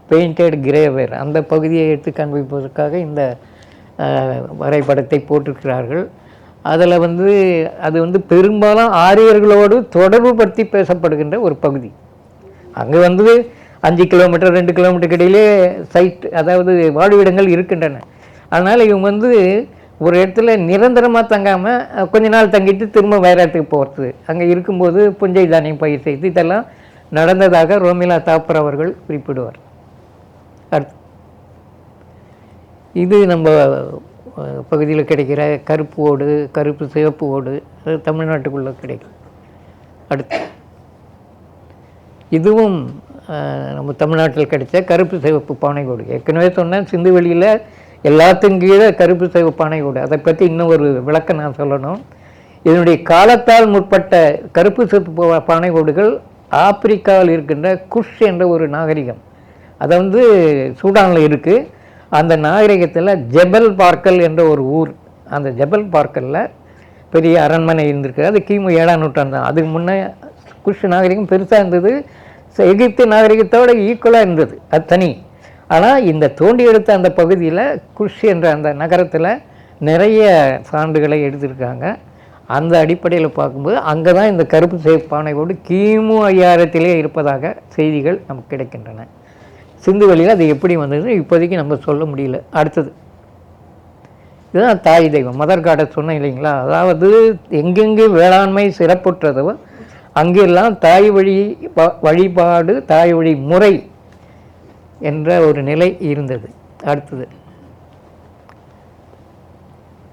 பெயிண்டட் கிரேவேர், அந்த பகுதியை எடுத்து காண்பிப்பதற்காக இந்த வரைபடத்தை போட்டிருக்கிறார்கள். அதில் வந்து அது வந்து பெரும்பாலும் ஆரியர்களோடு தொடர்பு படுத்தி பேசப்படுகின்ற ஒரு பகுதி. அங்கே வந்து 5 கிலோமீட்டர் 2 கிலோமீட்டருக்கு இடையிலே சைட், அதாவது வாழ்விடங்கள் இருக்கின்றன. அதனால் இவங்க வந்து ஒரு இடத்துல நிரந்தரமாக தங்காமல் கொஞ்ச நாள் தங்கிட்டு திரும்ப வேறு இடத்துக்கு போகிறது, அங்கே இருக்கும்போது புஞ்சை தானியம் பயிர் செய்து இதெல்லாம் நடந்ததாக ரோமிலா தாப்பர் அவர்கள் குறிப்பிடுவார். அடுத்து இது நம்ம பகுதியில் கிடைக்கிற கருப்பு ஓடு, கருப்பு சிவப்பு ஓடு, அது தமிழ்நாட்டுக்குள்ளே கிடைக்கும். அடுத்து இதுவும் நம்ம தமிழ்நாட்டில் கிடைச்ச கருப்பு சிவப்பு பானை ஓடு. ஏற்கனவே சொன்னேன், சிந்துவெளியில் எல்லாத்துக்கும் கீழே கருப்பு சிவப்பு பானை ஓடு. அதை பற்றி இன்னும் ஒரு விளக்கம் நான் சொல்லணும். இதனுடைய காலத்தால் முற்பட்ட கருப்பு சிவப்பு பானை ஓடுகள் ஆப்பிரிக்காவில் இருக்கின்ற குஷ் என்ற ஒரு நாகரிகம், அதை வந்து சூடானில் இருக்குது. அந்த நாகரிகத்தில் ஜெபல் பார்க்கல் என்ற ஒரு ஊர், அந்த ஜெபல் பார்க்கலில் பெரிய அரண்மனை இருந்திருக்கு. அது கிமு 7ஆம் நூற்றாண்டு தான். அதுக்கு முன்னே குஷ் நாகரிகம் பெருசாக இருந்தது, எகிப்து நாகரிகத்தோடு ஈக்குவலாக இருந்தது, அது தனி. ஆனால் இந்த தோண்டி எடுத்த அந்த பகுதியில் குஷ் என்ற அந்த நகரத்தில் நிறைய சான்றுகளை எடுத்திருக்காங்க. அந்த அடிப்படையில் பார்க்கும்போது அங்கே தான் இந்த கருப்பு சிவப்பு பானையோடு கிமு 5000 இருப்பதாக செய்திகள் நமக்கு கிடைக்கின்றன. சிந்துவெளியில் அது எப்படி வந்தது இப்போதைக்கு நம்ம சொல்ல முடியல. அடுத்தது இதுதான் தாய் தெய்வம், மதர் காடஸ் சொன்னேன் இல்லைங்களா. அதாவது எங்கெங்கே வேளாண்மை சிறப்புற்றதோ அங்கெல்லாம் தாய் வழிபாடு, தாய் வழி முறை என்ற ஒரு நிலை இருந்தது. அடுத்தது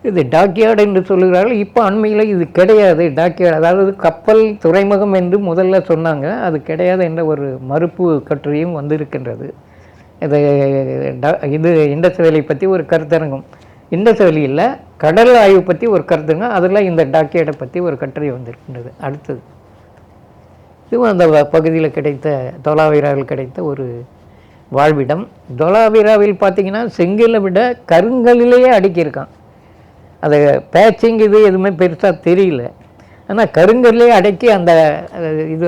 இது டாக்யார்டு என்று சொல்லுகிறார்கள். இப்போ அண்மையில் இது கிடையாது டாக்யார்டு, அதாவது கப்பல் துறைமுகம் என்று முதல்ல சொன்னாங்க, அது கிடையாது என்ற ஒரு மறுப்பு கட்டுரையும் வந்திருக்கின்றது. இது இண்டஸ் வேலி பற்றி ஒரு கருத்தரங்கம், இண்டஸ் வேலியில் கடல் ஆய்வு பற்றி ஒரு கருத்தரங்கம், அதில் இந்த டாக்யார்டை பற்றி ஒரு கட்டுரை வந்திருக்கின்றது. அடுத்தது இதுவும் அந்த பகுதியில் கிடைத்த தோலாவீராவில் கிடைத்த ஒரு வாழ்விடம். தோலாவீராவில் பார்த்திங்கன்னா செங்கலை விட கருங்கல்லிலேயே அடுக்கியிருக்கான். அதை பேச்சிங் இது எதுவுமே பெருசாக தெரியல, ஆனால் கருங்கல்லே அடக்கி அந்த இது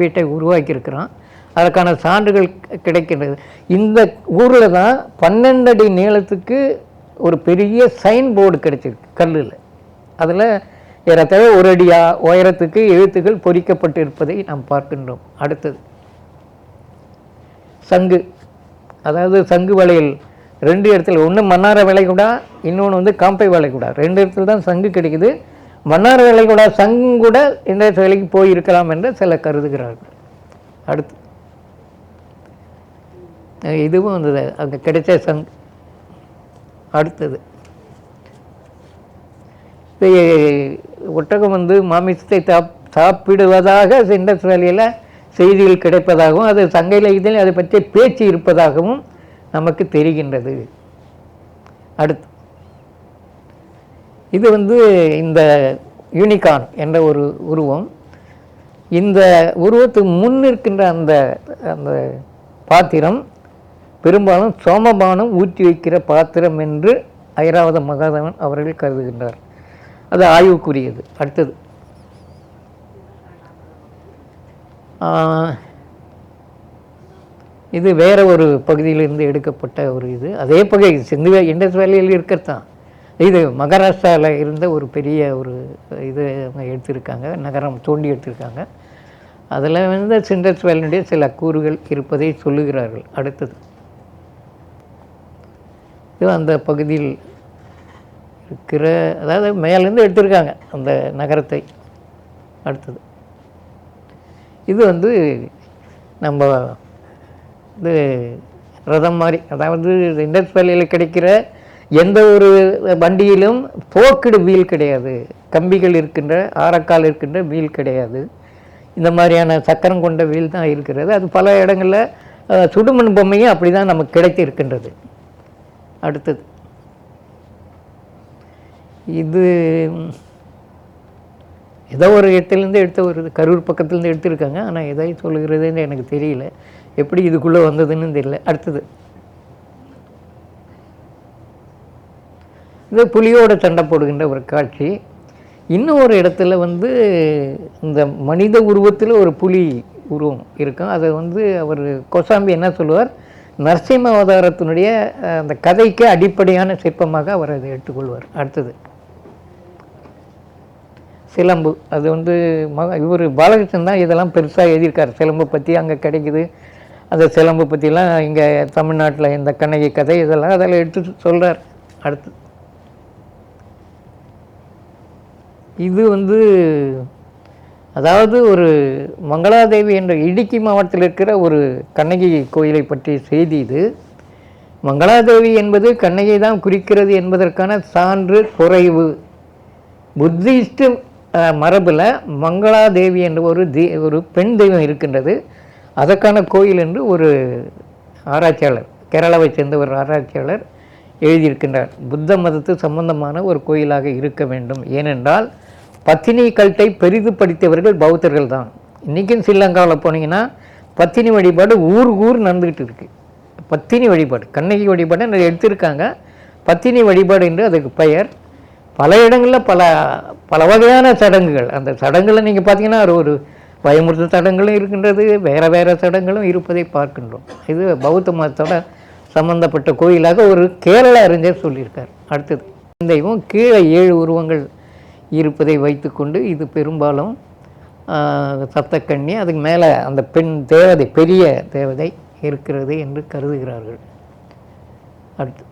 வீட்டை உருவாக்கியிருக்கிறான். அதற்கான சான்றுகள் கிடைக்கின்றது. இந்த ஊரில் தான் 12 அடி நீளத்துக்கு ஒரு பெரிய சைன் போர்டு கிடைச்சிருக்கு கல்லில். அதில் ஏறத்தாழ 1 அடி உயரத்துக்கு எழுத்துக்கள் பொறிக்கப்பட்டு இருப்பதை நாம் பார்க்கின்றோம். அடுத்தது சங்கு, அதாவது சங்கு வளையல் 2 இடத்துல, ஒன்று மன்னார வளைகுடா, இன்னொன்று வந்து காம்பை வளைகுடா, 2 இடத்துல தான் சங்கு கிடைக்குது. மன்னார வளைகுடா சங்கு கூட இந்த வேலைக்கு போயிருக்கலாம் என்று சில கருதுகிறார்கள். அடுத்து இதுவும் வந்தது அங்கே கிடைச்ச சங்கு. அடுத்தது ஒட்டகம் வந்து மாமிசத்தை சாப்பிடுவதாக இண்டஸ் வேலியில் செய்திகள் கிடைப்பதாகவும், அது சங்கையில் இதில் அதை பற்றி பேச்சு இருப்பதாகவும் நமக்கு தெரிகின்றது. அடுத்து இது வந்து இந்த யூனிகார்ன் என்ற ஒரு உருவம். இந்த உருவத்துக்கு முன் இருக்கின்ற அந்த அந்த பாத்திரம் பெரும்பாலும் சோமபானம் ஊற்றி வைக்கிற பாத்திரம் என்று ஐராவத மகாதேவன் அவர்கள் கருதுகின்றார். அது ஆய்வுக்குரியது. அடுத்தது இது வேறு ஒரு பகுதியிலிருந்து எடுக்கப்பட்ட ஒரு இது, அதே பகுதி இண்டஸ் வேலியில் இருக்கிறதான். இது மகாராஷ்டிராவில் இருந்த ஒரு பெரிய ஒரு இது அவங்க எடுத்திருக்காங்க, நகரம் தோண்டி எடுத்திருக்காங்க. அதில் வந்து இண்டஸ் வேலியுடைய சில கூறுகள் இருப்பதை சொல்லுகிறார்கள். அடுத்தது இது அந்த பகுதியில் இருக்கிற, அதாவது மேலேருந்து எடுத்திருக்காங்க அந்த நகரத்தை. அடுத்தது இது வந்து நம்ம இது ரதம் மாதிரி, அதாவது இண்டஸ் வேலியில் கிடைக்கிற எந்த ஒரு வண்டியிலும் போக்குடு வீல் கிடையாது, கம்பிகள் இருக்கின்ற ஆரக்கால் இருக்கின்ற வீல் கிடையாது, இந்த மாதிரியான சக்கரம் கொண்ட வீல் தான் இருக்கிறது. அது பல இடங்களில் சுடுமண் பொம்மையும் அப்படி தான் நமக்கு கிடைத்து இருக்கின்றது. அடுத்தது இது ஏதோ ஒரு இடத்துலேருந்து எடுத்த ஒரு கரூர் பக்கத்துலேருந்து எடுத்திருக்காங்க. ஆனால் எதை சொல்லுகிறதுன்னு எனக்கு தெரியல, எப்படி இதுக்குள்ளே வந்ததுன்னு தெரியல. அடுத்தது இது புலியோட சண்டை போடுகின்ற ஒரு காட்சி. இன்னும் ஒரு இடத்துல வந்து இந்த மனித உருவத்தில் ஒரு புலி உருவம் இருக்கும். அதை வந்து அவர் கோசாம்பி என்ன சொல்லுவார், நரசிம்ம அவதாரத்தினுடைய அந்த கதைக்கு அடிப்படையான சிற்பமாக அவர் அதை எடுத்துக்கொள்வார். அடுத்தது சிலம்பு. அது வந்து இவர் பாலகிருஷ்ணன் தான் இதெல்லாம் பெருசாக எழுதியிருக்கார். சிலம்பை பற்றி அங்கே கிடைக்குது. அந்த சிலம்பு பற்றிலாம் இங்கே தமிழ்நாட்டில் இந்த கண்ணகி கதை இதெல்லாம் அதில் எடுத்து சொல்கிறார். அடுத்து இது வந்து அதாவது ஒரு மங்களாதேவி என்ற இடுக்கி மாவட்டத்தில் இருக்கிற ஒரு கண்ணகி கோயிலை பற்றிய செய்தி இது. மங்களாதேவி என்பது கண்ணகி தான் குறிக்கிறது என்பதற்கான சான்று குறைவு. புத்திஸ்ட் மரபில் மங்களாதேவி என்ற ஒரு பெண் தெய்வம் இருக்கின்றது. அதற்கான கோயில் என்று ஒரு ஆராய்ச்சியாளர், கேரளாவை சேர்ந்த ஒரு ஆராய்ச்சியாளர் எழுதியிருக்கின்றார். புத்த மதத்து சம்பந்தமான ஒரு கோயிலாக இருக்க வேண்டும். ஏனென்றால் பத்தினி கல்ட்டை பெரிதுபடுத்தியவர்கள் பௌத்தர்கள் தான். இன்றைக்கும் ஸ்ரீலங்காவில் போனீங்கன்னா பத்தினி வழிபாடு ஊர் நடந்துக்கிட்டு இருக்குது. பத்தினி வழிபாடு, கண்ணகி வழிபாடு எடுத்திருக்காங்க. பத்தினி வழிபாடு என்று அதுக்கு பெயர். பல இடங்களில் பல வகையான சடங்குகள். அந்த சடங்குகளை நீங்கள் பார்த்தீங்கன்னா ஒரு பயமுறுத்த சடங்குகளும் இருக்கின்றது, வேறு சடங்குகளும் இருப்பதை பார்க்கின்றோம். இது பௌத்த மதத்தோட சம்பந்தப்பட்ட கோயிலாக ஒரு கேரள அறிஞர் சொல்லியிருக்கார். அடுத்தது தெய்வம் கீழே 7 உருவங்கள் இருப்பதை வைத்துக்கொண்டு இது பெரும்பாலும் சப்தக்கன்னி, அதுக்கு மேலே அந்த பெண் தேவதை, பெரிய தேவதை இருக்கிறது என்று கருதுகிறார்கள். அடுத்து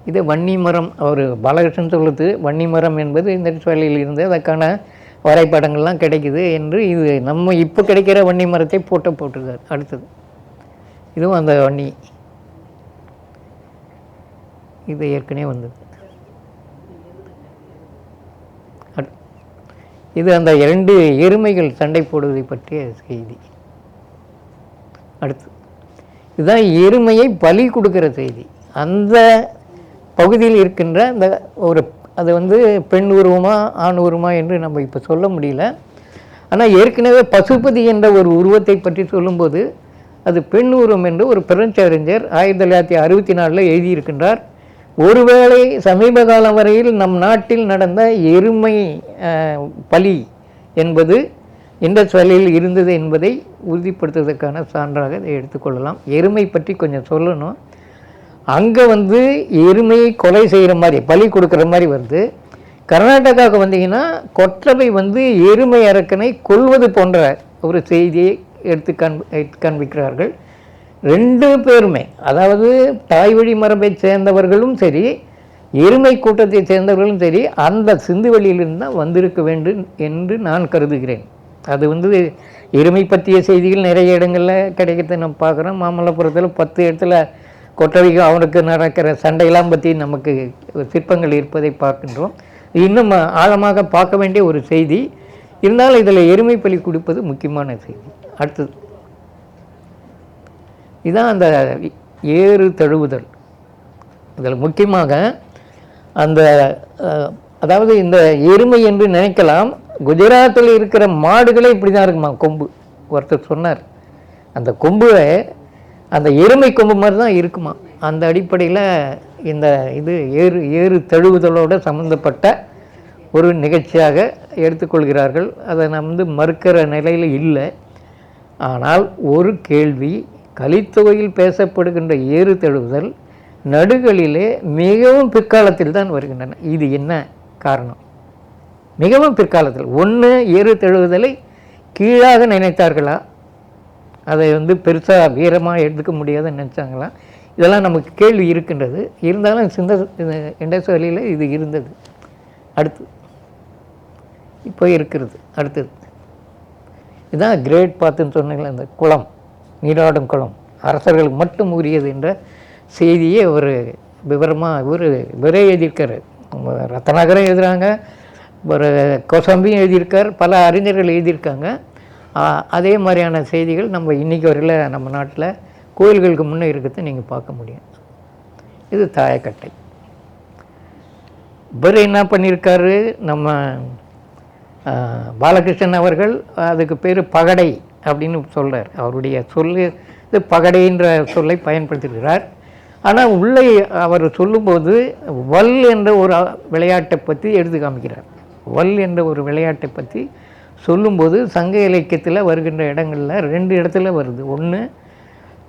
இது வன்னிமரம். அவர் பாலகிருஷ்ணன் சொல்லுது வன்னிமரம் என்பது இந்த சொல்லியில் இருந்து அதற்கான வரைபடங்கள்லாம் கிடைக்குது என்று. இது நம்ம இப்போ கிடைக்கிற வன்னி மரத்தை போட்டிருக்கார். அடுத்தது இதுவும் அந்த வன்னி, இது ஏற்கனவே வந்தது. இது அந்த 2 எருமைகள் சண்டை போடுவதை பற்றிய செய்தி. அடுத்து இதுதான் எருமையை பலி கொடுக்கிற செய்தி. அந்த பகுதியில் இருக்கின்ற அந்த ஒரு அது வந்து பெண் உருவமா ஆண் உருவமா என்று நம்ம இப்போ சொல்ல முடியல. ஆனால் ஏற்கனவே பசுபதி என்ற ஒரு உருவத்தை பற்றி சொல்லும்போது அது பெண் உருவம் என்று ஒரு பிரெஞ்சு அறிஞர் 1964 எழுதியிருக்கின்றார். ஒருவேளை சமீப காலம் வரையில் நம் நாட்டில் நடந்த எருமை பலி என்பது இந்த சொல்லில் இருந்தது என்பதை உறுதிப்படுத்துவதற்கான சான்றாக இதை எடுத்துக்கொள்ளலாம். எருமை பற்றி கொஞ்சம் சொல்லணும். அங்கே வந்து எருமையை கொலை செய்கிற மாதிரி, பலி கொடுக்குற மாதிரி வருது. கர்நாடகாவுக்கு வந்தீங்கன்னா கொற்றவை வந்து எருமை அரக்கனை கொல்வது போன்ற ஒரு செய்தியை எடுத்து காண்பிக்கிறார்கள். 2 பேருமே, அதாவது தாய் வழி மரபை சேர்ந்தவர்களும் சரி, எருமை கூட்டத்தை சேர்ந்தவர்களும் சரி, அந்த சிந்துவெளியிலிருந்து தான் வந்திருக்க வேண்டும் என்று நான் கருதுகிறேன். அது வந்து எருமை பற்றிய செய்திகள் நிறைய இடங்களில் கிடைக்கிறத நம்ம பார்க்குறோம். மாமல்லபுரத்தில் 10 இடத்துல கொற்றவைக்கு அவனுக்கு நடக்கிற சண்டையெல்லாம் பற்றி நமக்கு சிற்பங்கள் இருப்பதை பார்க்கின்றோம். இன்னும் ஆழமாக பார்க்க வேண்டிய ஒரு செய்தி இருந்தாலும் இதில் எருமை பலி கொடுப்பது முக்கியமான செய்தி. அடுத்தது இதுதான் அந்த ஏறு தழுவுதல். இதில் முக்கியமாக அந்த அதாவது இந்த எருமை என்று நினைக்கலாம், குஜராத்தில் இருக்கிற மாடுகளே இப்படி தான் இருக்குமா கொம்பு. ஒருத்தர் சொன்னார் அந்த கொம்பு அந்த எருமை கொம்பு மாதிரி தான் இருக்குமா. அந்த அடிப்படையில் இந்த இது ஏறு தழுவுதலோடு சம்மந்தப்பட்ட ஒரு நிகழ்ச்சியாக எடுத்துக்கொள்கிறார்கள். அதை நான் வந்து மறுக்கிற நிலையில் இல்லை. ஆனால் ஒரு கேள்வி, கலித்தொகையில் பேசப்படுகின்ற ஏறு தழுவுதல் நடுகளிலே மிகவும் பிற்காலத்தில் தான் வருகின்றன. இது என்ன காரணம்? மிகவும் பிற்காலத்தில். ஒன்று, ஏறு தழுவுதலை கீழாக நினைத்தார்களா, அதை வந்து பெருசாக வீரமாக எடுத்துக்க முடியாதுன்னு நினச்சாங்களா, இதெல்லாம் நமக்கு கேள்வி இருக்கின்றது. இருந்தாலும் இண்டஸ்ட்ரியலில் இது இருந்தது. அடுத்து இப்போ இருக்கிறது. அடுத்தது இதுதான் கிரேட் பாத்துன்னு சொன்னீங்களா, அந்த குளம், நீராடும் குளம் அரசர்களுக்கு மட்டும் உரியது என்ற செய்தியை ஒரு விவரமாக இவரே எழுதியிருக்காரு. ரத்னாகரம் எழுதுகிறாங்க, ஒரு கோசாம்பியும் எழுதியிருக்கார், பல அறிஞர்கள் எழுதியிருக்காங்க. அதே மாதிரியான செய்திகள் நம்ம இன்றைக்கி வரையில் நம்ம நாட்டில் கோயில்களுக்கு முன்னே இருக்கிறத நீங்கள் பார்க்க முடியும். இது தாயக்கட்டை. இவர் என்ன பண்ணியிருக்காரு, நம்ம பாலகிருஷ்ணன் அவர்கள் அதுக்கு பேர் பகடை அப்படின்னு சொல்கிறார். அவருடைய சொல்லு பகடைன்ற சொல்லை பயன்படுத்தியிருக்கிறார். ஆனால் உள்ளே அவர் சொல்லும்போது வல் என்ற ஒரு விளையாட்டை பற்றி எடுத்து காமிக்கிறார். வல் என்ற ஒரு விளையாட்டை பற்றி சொல்லும்போது சங்க இலக்கியத்தில் வருகின்ற இடங்களில் 2 இடத்துல வருது. ஒன்று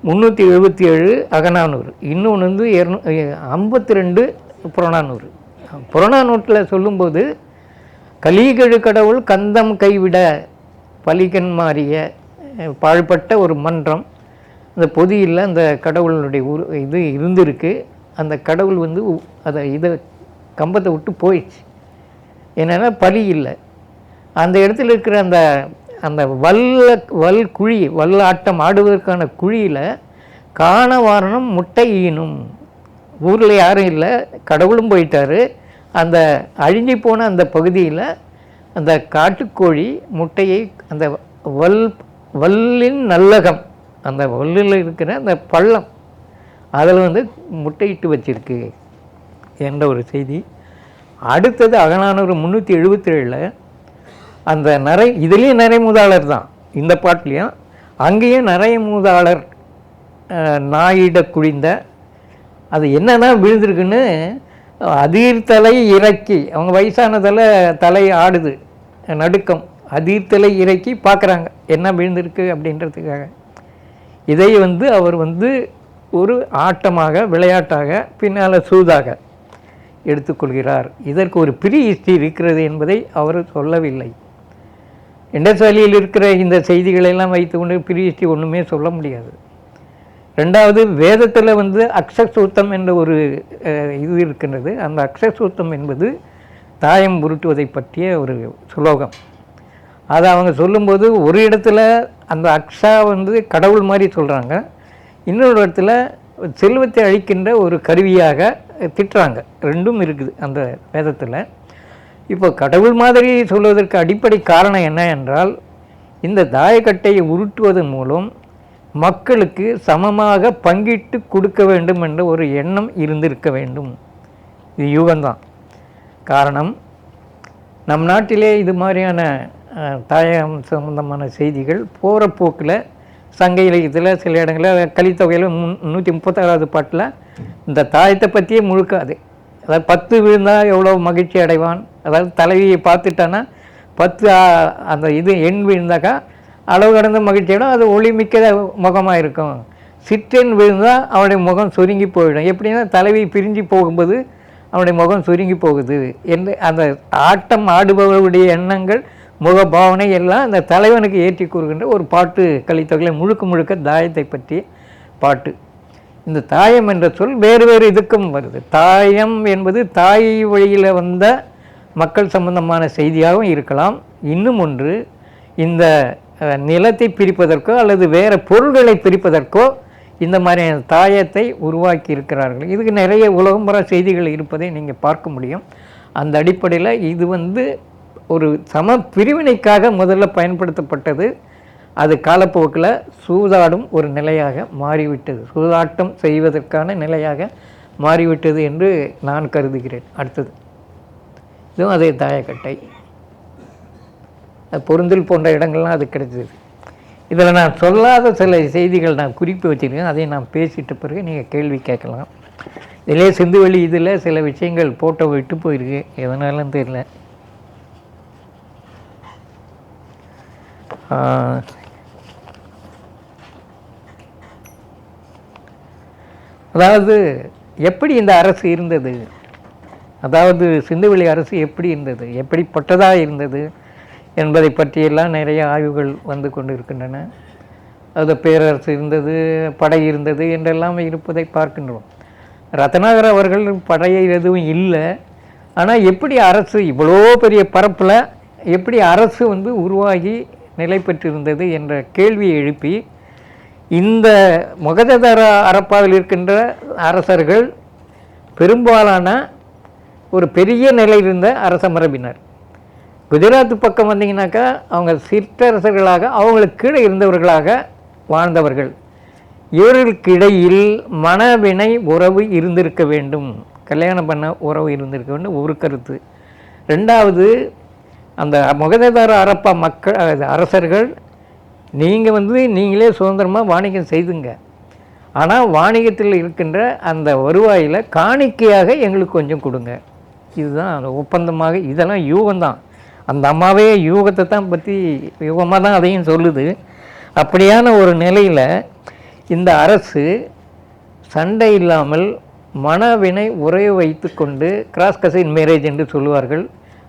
377 அகநானூறு, இன்னொன்று வந்து 52 புறநானூறு. புறநானூற்றில் சொல்லும்போது கலிகழு கடவுள் கந்தம் கைவிட பலிகன் மாறிய பாழ்பட்ட ஒரு மன்றம், அந்த பொதியில் அந்த கடவுளுடைய இது இருந்திருக்கு. அந்த கடவுள் வந்து இதை கம்பத்தை விட்டு போயிடுச்சு. என்னென்னா பலி இல்லை. அந்த இடத்துல இருக்கிற அந்த அந்த வல் குழி, வல்லாட்டம் ஆடுவதற்கான குழியில் காணவாரணம் முட்டை ஈனும். ஊரில் யாரும் இல்லை, கடவுளும் போயிட்டார். அந்த அழிஞ்சி போன அந்த பகுதியில் அந்த காட்டுக்கோழி முட்டையை அந்த வல்லின் நல்லகம், அந்த வல்லில் இருக்கிற அந்த பள்ளம் அதில் வந்து முட்டையிட்டு வச்சிருக்கு என்ற ஒரு செய்தி. அடுத்தது அகநானூறு 377 அந்த இதுலேயும் நிறைமூதாளர் தான், இந்த பாட்டிலையும் அங்கேயும் நிறைமூதாளர் நாயிட குழிந்த அது என்னென்னா விழுந்திருக்குன்னு அதிர்தலை இறக்கி, அவங்க வயசானதில் தலை ஆடுது நடுக்கம், அதிர்தலை இறக்கி பார்க்குறாங்க என்ன விழுந்திருக்கு அப்படின்றதுக்காக. இதை வந்து அவர் வந்து ஒரு ஆட்டமாக விளையாட்டாக பின்னால் சூதாக எடுத்துக்கொள்கிறார். இதற்கு ஒரு ஹிஸ்டரி இருக்கிறது என்பதை அவர் சொல்லவில்லை. இண்டஸ் வேலியில் இருக்கிற இந்த செய்திகளெல்லாம் வைத்துக்கொண்டு ஹிஸ்டரி ஒன்றுமே சொல்ல முடியாது. ரெண்டாவது, வேதத்தில் வந்து அக்ஷசூத்தம் என்ற ஒரு இது இருக்கின்றது. அந்த அக்ஷசூத்தம் என்பது தாயம் உருட்டுவதை பற்றிய ஒரு சுலோகம். அதை அவங்க சொல்லும்போது ஒரு இடத்துல அந்த அக்ஷா வந்து கடவுள் மாதிரி சொல்கிறாங்க, இன்னொரு இடத்துல செல்வத்தை அழிக்கின்ற ஒரு கருவியாக திட்டுறாங்க. ரெண்டும் இருக்குது அந்த வேதத்தில். இப்போ கடவுள் மாதிரி சொல்வதற்கு அடிப்படை காரணம் என்ன என்றால், இந்த தாயக்கட்டையை உருட்டுவதன் மூலம் மக்களுக்கு சமமாக பங்கிட்டு கொடுக்க வேண்டும் என்ற ஒரு எண்ணம் இருந்திருக்க வேண்டும். இது யூகம்தான் காரணம். நம் நாட்டிலே இது மாதிரியான தாயம் சம்பந்தமான செய்திகள் போகிற போக்கில் சங்க இலக்கியத்தில் சில இடங்களில் கலித்தொகையில் 136வது பாட்டில் இந்த தாயத்தை பற்றியே முழுக்காது. அதாவது 10 விழுந்தால் எவ்வளோ மகிழ்ச்சி அடைவான், அதாவது தலைவியை பார்த்துட்டான்னா 10 அந்த இது எண் விழுந்தாக்கா அளவு கடந்த மகிழ்ச்சியிடம் அது ஒளிமிக்க முகமாக இருக்கும். சிற்றெண் விழுந்தால் அவனுடைய முகம் சுருங்கி போயிடும். எப்படின்னா தலைவி பிரிஞ்சு போகும்போது அவனுடைய முகம் சுருங்கி போகுது என்று அந்த ஆட்டம் ஆடுபவருடைய எண்ணங்கள் முகபாவனை எல்லாம் அந்த தலைவனுக்கு ஏற்றி கூறுகின்ற ஒரு பாட்டு கலித்தொகையில் முழுக்க தாயத்தை பற்றிய பாட்டு. இந்த தாயம் என்ற சொல் வேறு வேறு இதுக்கும் வருது. தாயம் என்பது தாய் வழியில் வந்த மக்கள் சம்பந்தமான செய்தியாகவும் இருக்கலாம். இன்னும் ஒன்று, இந்த நிலத்தை பிரிப்பதற்கோ அல்லது வேறு பொருள்களை பிரிப்பதற்கோ இந்த மாதிரியான தாயத்தை உருவாக்கி இருக்கிறார்கள். இதுக்கு நிறைய உலகம்பர செய்திகள் இருப்பதை நீங்கள் பார்க்க முடியும். அந்த அடிப்படையில் இது வந்து ஒரு சம பிரிவினைக்காக முதல்ல பயன்படுத்தப்பட்டது. அது காலப்போக்கில் சூதாடும் ஒரு நிலையாக மாறிவிட்டது, சூதாட்டம் செய்வதற்கான நிலையாக மாறிவிட்டது என்று நான் கருதுகிறேன். அடுத்தது இதுவும் அதே தாயக்கட்டை, பொருந்தில் போன்ற இடங்கள்லாம் அது கிடைச்சது. இதில் நான் சொல்லாத சில செய்திகள் நான் குறிப்பு வச்சுருக்கேன், அதை நான் பேசிட்ட பிறகு நீங்கள் கேள்வி கேட்கலாம். இதிலே சிந்துவெளி இதில் சில விஷயங்கள் போட்டோ விட்டு போயிருக்கு, எதனாலும் தெரியல. அதாவது எப்படி இந்த அரசு இருந்தது, அதாவது சிந்துவெளி அரசு எப்படி இருந்தது, எப்படிப்பட்டதாக இருந்தது என்பதை பற்றியெல்லாம் நிறைய ஆய்வுகள் வந்து கொண்டு இருக்கின்றன. அது பேரரசு இருந்தது, படை இருந்தது என்றெல்லாம் இருப்பதை பார்க்கின்றோம். ரத்னாகர் அவர்கள் படையை எதுவும் இல்லை, ஆனால் எப்படி அரசு இவ்வளோ பெரிய பரப்பில் எப்படி அரசு வந்து உருவாகி நிலை பெற்றிருந்தது என்ற கேள்வியை எழுப்பி இந்த மகததர அரப்பாவில் இருக்கின்ற அரசர்கள் பெரும்பாலான ஒரு பெரிய நிலையில் இருந்த அரச மரபினர். குஜராத் பக்கம் வந்தீங்கன்னாக்கா அவங்க சிற்றரசர்களாக அவங்களுக்கு கீழே இருந்தவர்களாக வாழ்ந்தவர்கள். இவர்களுக்கு இடையில் மனவினை உறவு இருந்திருக்க வேண்டும் கல்யாணம் பண்ண உறவு இருந்திருக்க வேண்டும் ஒரு கருத்து. ரெண்டாவது, அந்த மொகதேதார அரப்பா மக்கள் அரசர்கள் நீங்கள் நீங்களே சுதந்திரமாக வாணிகம் செய்துங்க, ஆனால் வாணிகத்தில் இருக்கின்ற அந்த வருவாயில் காணிக்கையாக எங்களுக்கு கொஞ்சம் கொடுங்க. இதுதான் அந்த ஒப்பந்தமாக. இதெல்லாம் யூகம்தான். அந்த அம்மாவே யூகத்தை தான் பற்றி யூகமாக தான் அதையும் சொல்லுது. அப்படியான ஒரு நிலையில் இந்த அரசு சண்டை இல்லாமல் மனவினை உறைய வைத்து கொண்டு, கிராஸ் கசின் மேரேஜ் என்று சொல்லுவார்கள்,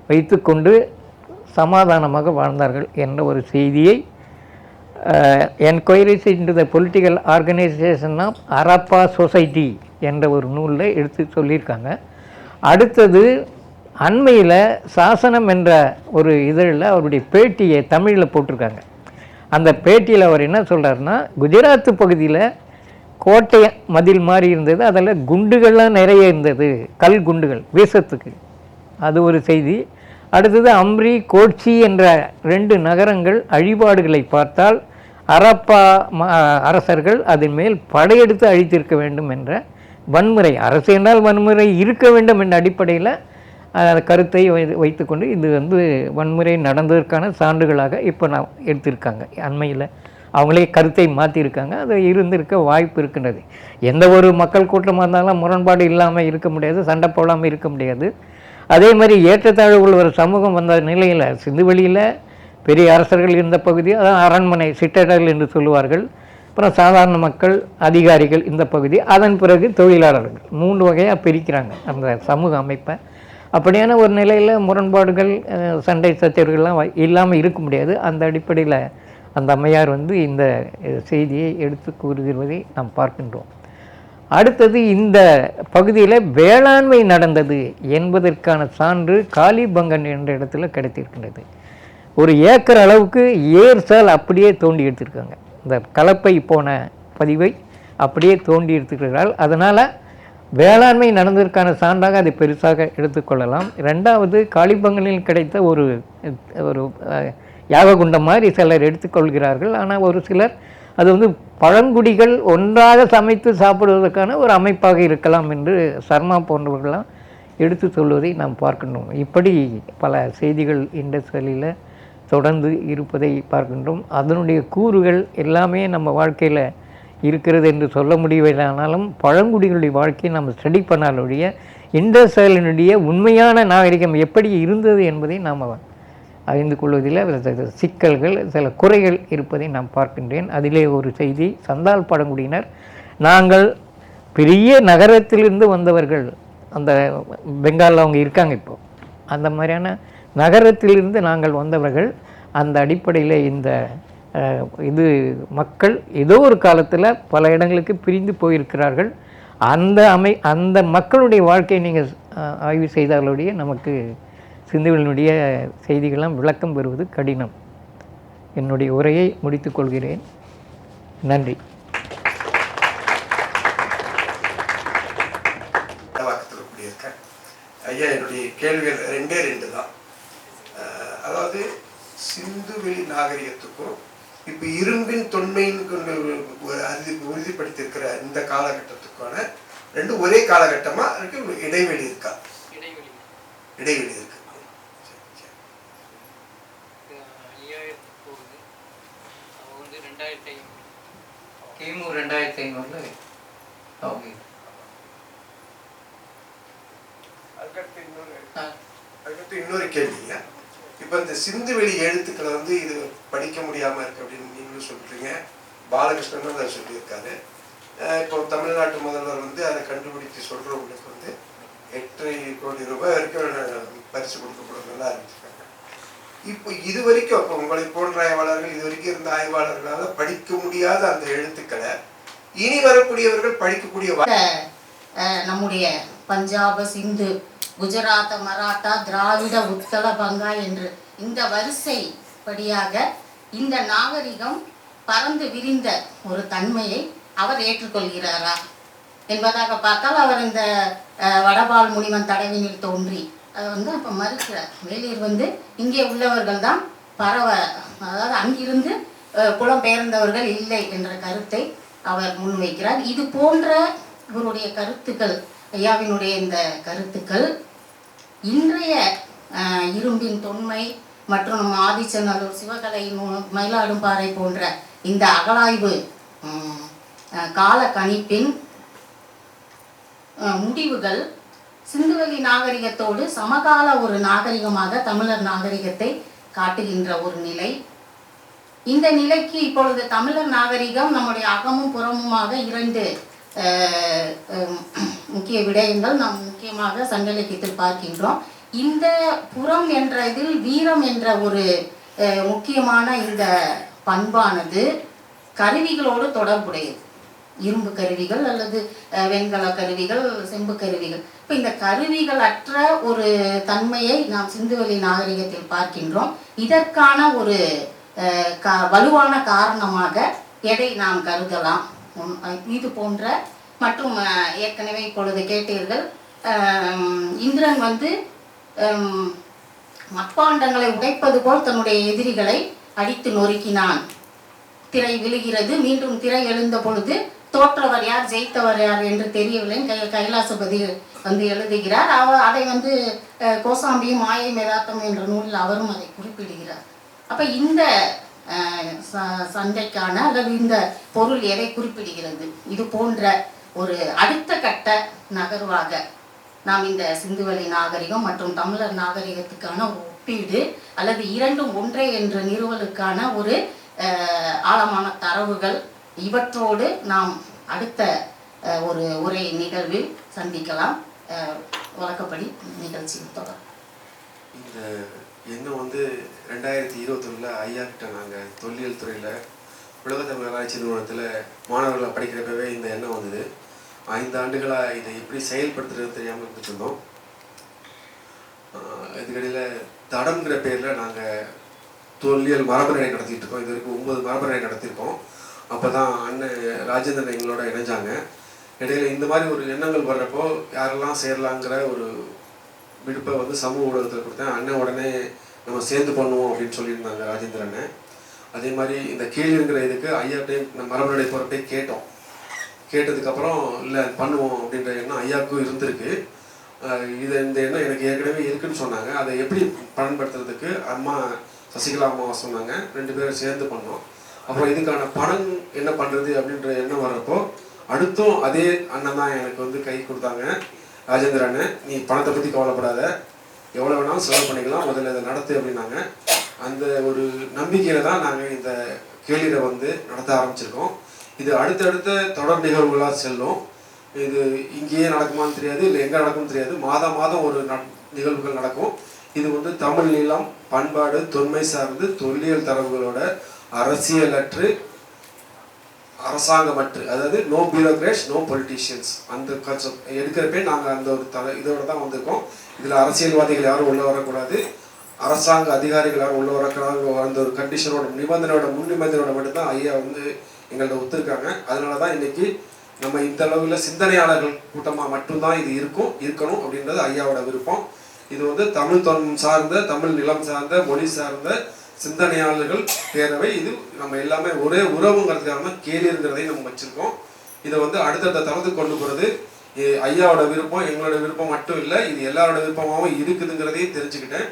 வைத்து கொண்டு சமாதானமாக வாழ்ந்தார்கள் என்ற ஒரு செய்தியை enquiries into the political organisation of Harappa society என்ற ஒரு நூலில் எடுத்து சொல்லியிருக்காங்க. அடுத்தது, அண்மையில் சாசனம் என்ற ஒரு இதழில் அவருடைய பேட்டியை தமிழில் போட்டிருக்காங்க. அந்த பேட்டியில் அவர் என்ன சொல்கிறாருன்னா, குஜராத்து பகுதியில் கோட்டை மதில் மாதிரி இருந்தது, அதில் குண்டுகள்லாம் நிறைய இருந்தது, கல் குண்டுகள் வீசத்துக்கு, அது ஒரு செய்தி. அடுத்தது, அம்ரி கோட்சி என்ற 2 நகரங்கள் அழிபாடுகளை பார்த்தால் அரப்பா அரசர்கள் அதன் மேல் படையெடுத்து அழித்திருக்க வேண்டும் என்ற வன்முறை, அரசு என்றால் வன்முறை இருக்க வேண்டும் என்ற அடிப்படையில் கருத்தை வைத்துக்கொண்டு இது வன்முறை நடந்ததற்கான சான்றுகளாக இப்போ நான் எடுத்திருக்காங்க. அண்மையில் அவங்களே கருத்தை மாற்றியிருக்காங்க. அது இருந்திருக்க வாய்ப்பு இருக்கின்றது. எந்த ஒரு மக்கள் கூட்டமாக இருந்தாலும் முரண்பாடு இல்லாமல் இருக்க முடியாது, சண்டை போடாமல் இருக்க முடியாது. அதே மாதிரி ஏற்றத்தாழ்வுகள் ஒரு சமூகம் வந்த நிலையில் சிந்துவெளியில் பெரிய அரசர்கள் இருந்த பகுதி, அதான் அரண்மனை சிட்டடல் என்று சொல்லுவார்கள். அப்புறம் சாதாரண மக்கள், அதிகாரிகள் இந்த பகுதி, அதன் பிறகு தொழிலாளர்கள், 3 வகையாக பிரிக்கிறாங்க அந்த சமூக அமைப்பை. அப்படியான ஒரு நிலையில் முரண்பாடுகள், சண்டை சச்சரவுகள்லாம் இல்லாமல் இருக்க முடியாது. அந்த அடிப்படையில் அந்த அம்மையார் இந்த செய்தியை எடுத்து கூறுகிறதை நாம் பார்க்கின்றோம். அடுத்தது, இந்த பகுதியில் வேளாண்மை நடந்தது என்பதற்கான சான்று காளிபங்கன் என்ற இடத்துல கிடைத்திருக்கின்றது. ஒரு ஏக்கர் அளவுக்கு ஏர்சால் அப்படியே தோண்டி எடுத்திருக்காங்க. இந்த கலப்பை போன பதிவை அப்படியே தோண்டி எடுத்துக்கிறார்கள். அதனால் வேளாண்மை நடந்ததற்கான சான்றாக அதை பெருசாக எடுத்துக்கொள்ளலாம். ரெண்டாவது, காளிபங்கனில் கிடைத்த ஒரு யாககுண்டம் மாதிரி சிலர் எடுத்துக்கொள்கிறார்கள். ஆனால் ஒரு சிலர் அது பழங்குடிகள் ஒன்றாக சமைத்து சாப்பிடுவதற்கான ஒரு அமைப்பாக இருக்கலாம் என்று சர்மா போன்றவர்களாம் எடுத்து சொல்வதை நாம் பார்க்கின்றோம். இப்படி பல செய்திகள் இந்த சொல்லில் தொடர்ந்து இருப்பதை பார்க்கின்றோம். அதனுடைய கூறுகள் எல்லாமே நம்ம வாழ்க்கையில் இருக்கிறது என்று சொல்ல முடியவில்லைனாலும் பழங்குடிகளுடைய வாழ்க்கையை நம்ம ஸ்டடி பண்ணாலுடைய இந்த செயலினுடைய உண்மையான நாகரிகம் எப்படி இருந்தது என்பதை நாம் அறிந்து கொள்வதில் சிக்கல்கள், சில குறைகள் இருப்பதை நான் பார்க்கின்றேன். அதிலே ஒரு செய்தி, சந்தால் பழங்குடியினர் நாங்கள் பெரிய நகரத்திலிருந்து வந்தவர்கள், அந்த பெங்காலில் அவங்க இருக்காங்க இப்போது, அந்த மாதிரியான நகரத்திலிருந்து நாங்கள் வந்தவர்கள். அந்த அடிப்படையில் இந்த மக்கள் ஏதோ ஒரு காலத்தில் பல இடங்களுக்கு பிரிந்து போயிருக்கிறார்கள். அந்த மக்களுடைய வாழ்க்கையை நீங்கள் ஆய்வு செய்தாலுடைய நமக்கு சிந்துவெளியினுடைய செய்திகள்லாம் விளக்கம் பெறுவது கடினம். என்னுடைய உரையை முடித்துக் கொள்கிறேன். நன்றி. ஐயா, என்னுடைய கேள்விகள் 2 தான். அதாவது சிந்துவெளி நாகரிகத்துக்கும் இப்போ இரும்பின் தொன்மையின் கொண்டு உறுதிப்படுத்தியிருக்கிற இந்த காலகட்டத்துக்கான 2 ஒரே காலகட்டமாக இருக்கு, இடைவெளி இருக்கா? இடைவெளி இருக்கு. கிமு 2500 அதுக்கடுத்து இன்னொரு கேள்விங்க. இப்போ இந்த சிந்துவெளி எழுத்துக்களை இது படிக்க முடியாமல் இருக்கு அப்படின்னு நீங்களும் சொல்றீங்க, பாலகிருஷ்ணன் அதை சொல்லியிருக்காரு. இப்போ தமிழ்நாட்டு முதல்வர் அதை கண்டுபிடித்து சொல்றவங்களுக்கு 8 கோடி ரூபாய் வரைக்கும் பரிசு கொடுக்கப்படுறதெல்லாம் ஆரம்பிச்சிருக்காங்க. இப்போ இது வரைக்கும் இப்போ உங்களை போன்ற ஆய்வாளர்கள், இது வரைக்கும் இருந்த ஆய்வாளர்களால் படிக்க முடியாத அந்த எழுத்துக்களை இனி வரக்கூடியவர்கள் படிக்கக்கூடிய நம்முடைய பஞ்சாப, சிந்து, குஜராத், மராட்டா, திராவிட, உத்தர, பங்கா என்று இந்த வரிசை படியாக இந்த நாகரிகம் பறந்து விரிந்த ஒரு தன்மையை அவர் ஏற்றுக்கொள்கிறாரா என்பதாக பார்த்தால், அவர் இந்த வடபால் முனிவன் தடவினில் தோன்றி அதை அப்போ மறுக்கிறார். வேலூர் இங்கே உள்ளவர்கள் தான் அதாவது அங்கிருந்து புலம்பெயர்ந்தவர்கள் இல்லை என்ற கருத்தை அவர் முன்வைக்கிறார். இது போன்ற இவருடைய கருத்துக்கள் ஐயாவினுடைய இந்த கருத்துக்கள் இன்றைய இரும்பின் தொன்மை மற்றும் நம்ம ஆதிச்சநல்லூர் சிவகலை மயிலாடும்பாறை போன்ற இந்த அகழாய்வு கால கணிப்பின் முடிவுகள் சிந்துவெளி நாகரிகத்தோடு சமகால ஒரு நாகரிகமாக தமிழர் நாகரிகத்தை காட்டுகின்ற ஒரு நிலை. இந்த நிலைக்கு இப்பொழுது தமிழர் நாகரிகம் நம்முடைய அகமும் புறமுமாக 2 முக்கிய விடயங்கள் நாம் முக்கியமாக சங்க இலக்கியத்தில் பார்க்கின்றோம். இந்த புறம் என்ற இதில் வீரம் என்ற ஒரு முக்கியமான இந்த பண்பானது கருவிகளோடு தொடர்புடையது. இரும்பு கருவிகள் அல்லது வெண்கல கருவிகள், செம்பு கருவிகள். இப்போ இந்த கருவிகள் அற்ற ஒரு தன்மையை நாம் சிந்துவெளி நாகரிகத்தில் பார்க்கின்றோம். இதற்கான ஒரு வலுவான காரணமாக எதை நாம் கருதலாம்? இது போன்ற மற்றும் ஏற்கனவே இப்பொழுது கேட்டீர்கள், இந்திரன் மட்பாண்டங்களை உடைப்பது போல் தன்னுடைய எதிரிகளை அடித்து நொறுக்கினான். திரை விழுகிறது, மீண்டும் திரை எழுந்த பொழுது தோற்றவர் யார் ஜெயித்தவர் யார் என்று தெரியவில்லை. கைலாசபதி எழுதுகிறார். அதை கோசாம்பியும் மாயை மேதாத்தம் என்ற நூலில் அவரும் அதை குறிப்பிடுகிறார். அப்ப இந்த சண்டைக்கான அல்லது இந்த பொருள் எதை குறிப்பிடுகிறது? இது போன்ற ஒரு அடுத்த கட்ட நகர்வாக நாம் இந்த சிந்துவெளி நாகரிகம் மற்றும் தமிழர் நாகரிகத்துக்கான ஒரு ஒப்பீடு அல்லது இரண்டும் ஒன்றே என்ற நிறுவலுக்கான ஒரு ஆழமான தரவுகள், இவற்றோடு நாம் அடுத்த ஒரு உரை நிகழ்வில் சந்திக்கலாம். வழக்கப்படி நிகழ்ச்சி தொடரும். இந்த எண்ணம் 2021 ஐயா கிட்ட நாங்கள் தொல்லியல் துறையில் உலகத்தமிழ் ஆராய்ச்சி நிறுவனத்தில் மாணவர்களை படிக்கிறப்பவே இந்த எண்ணம் வந்தது. 5 ஆண்டுகளாக இதை எப்படி செயல்படுத்துறது தெரியாமல் இருந்துட்டு இருந்தோம். இதுக்கடையில் தடம்ங்கிற பேரில் நாங்கள் தொல்லியல் மரபுரை நடத்திட்டு இருக்கோம். இது வரைக்கும் 9 மரபுரை நடத்தியிருக்கோம். அப்போ தான் அண்ணன் ராஜேந்திரன் எங்களோட இணைஞ்சாங்க. இடையில இந்த மாதிரி ஒரு எண்ணங்கள் வர்றப்போ யாரெல்லாம் சேரலாங்கிற ஒரு விடுப்பை சமூக ஊடகத்தில் கொடுத்தேன். அண்ணன் உடனே நம்ம சேர்ந்து பண்ணுவோம் அப்படின்னு சொல்லியிருந்தாங்க ராஜேந்திரன். அதே மாதிரி இந்த கேள்விங்கிற இதுக்கு ஐயாட்டையும் நம்ம மரபுரை போகிறப்பே கேட்டோம். கேட்டதுக்கப்புறம் இல்லை பண்ணுவோம் அப்படின்ற எண்ணம் ஐயாவுக்கும் இருந்திருக்கு. இந்த எண்ணம் எனக்கு ஏற்கனவே இருக்குன்னு சொன்னாங்க. அதை எப்படி பயன்படுத்துறதுக்கு அம்மா சசிகலா அம்மாவை சொன்னாங்க. 2 பேரும் சேர்ந்து பண்ணோம். அப்புறம் இதுக்கான பணம் என்ன பண்ணுறது அப்படின்ற எண்ணம் வர்றப்போ அடுத்தும் அதே அண்ணன் தான் எனக்கு கை கொடுத்தாங்க. ராஜேந்திர அண்ணன், நீ பணத்தை பற்றி கவலைப்படாத, எவ்வளோ வேணாலும் செலவு பண்ணிக்கலாம், முதல்ல இதை நடத்து அப்படின்னாங்க. அந்த ஒரு நம்பிக்கையில் தான் நாங்கள் இந்த கேள்வியை நடத்த ஆரம்பிச்சிருக்கோம். இது அடுத்தடுத்த தொடர் நிகழ்வுகளாக செல்லும். இது இங்கேயே நடக்குமான்னு தெரியாது, இல்லை எங்கே நடக்கும்னு தெரியாது. மாதம் மாதம் ஒரு நிகழ்வுகள் நடக்கும். இது தமிழ் நிலம், பண்பாடு, தொன்மை சார்ந்து தொல்லியல் தரவுகளோட அரசியலற்று அரசாங்கமற்று, அதாவது நோ பியூரோக்ராட்ஸ் நோ பொலிட்டீஷியன்ஸ், அந்த கான்செப்ட் எடுக்கிறப்பே நாங்கள் அந்த ஒரு இதோட தான் வந்திருக்கோம். இதில் அரசியல்வாதிகள் யாரும் உள்ள வரக்கூடாது, அரசாங்க அதிகாரிகள் யாரும் உள்ள வரக்கூடாது, அந்த ஒரு கண்டிஷனோட முன் நிபந்தனையோட மட்டும்தான் ஐயா எங்கள்கிட்ட ஒத்துருக்காங்க. அதனால தான் இன்னைக்கு நம்ம இந்த அளவில் சிந்தனையாளர்கள் கூட்டமாக மட்டும்தான் இது இருக்கணும் அப்படின்றது ஐயாவோட விருப்பம். இது தமிழ் சார்ந்த, தமிழ் நிலம் சார்ந்த, மொழி சார்ந்த சிந்தனையாளர்கள் பேரவை. இது நம்ம எல்லாமே ஒரே உறவுங்கிறதுக்காக கேள்விங்கிறதையும் நம்ம வச்சிருக்கோம். இதை அடுத்தடுத்த தளத்துக்கு கொண்டு போகிறது ஐயாவோட விருப்பம், எங்களோட விருப்பம் மட்டும் இல்லை, இது எல்லாரோட விருப்பமாகவும் இருக்குதுங்கிறதையும் தெரிஞ்சுக்கிட்டேன்.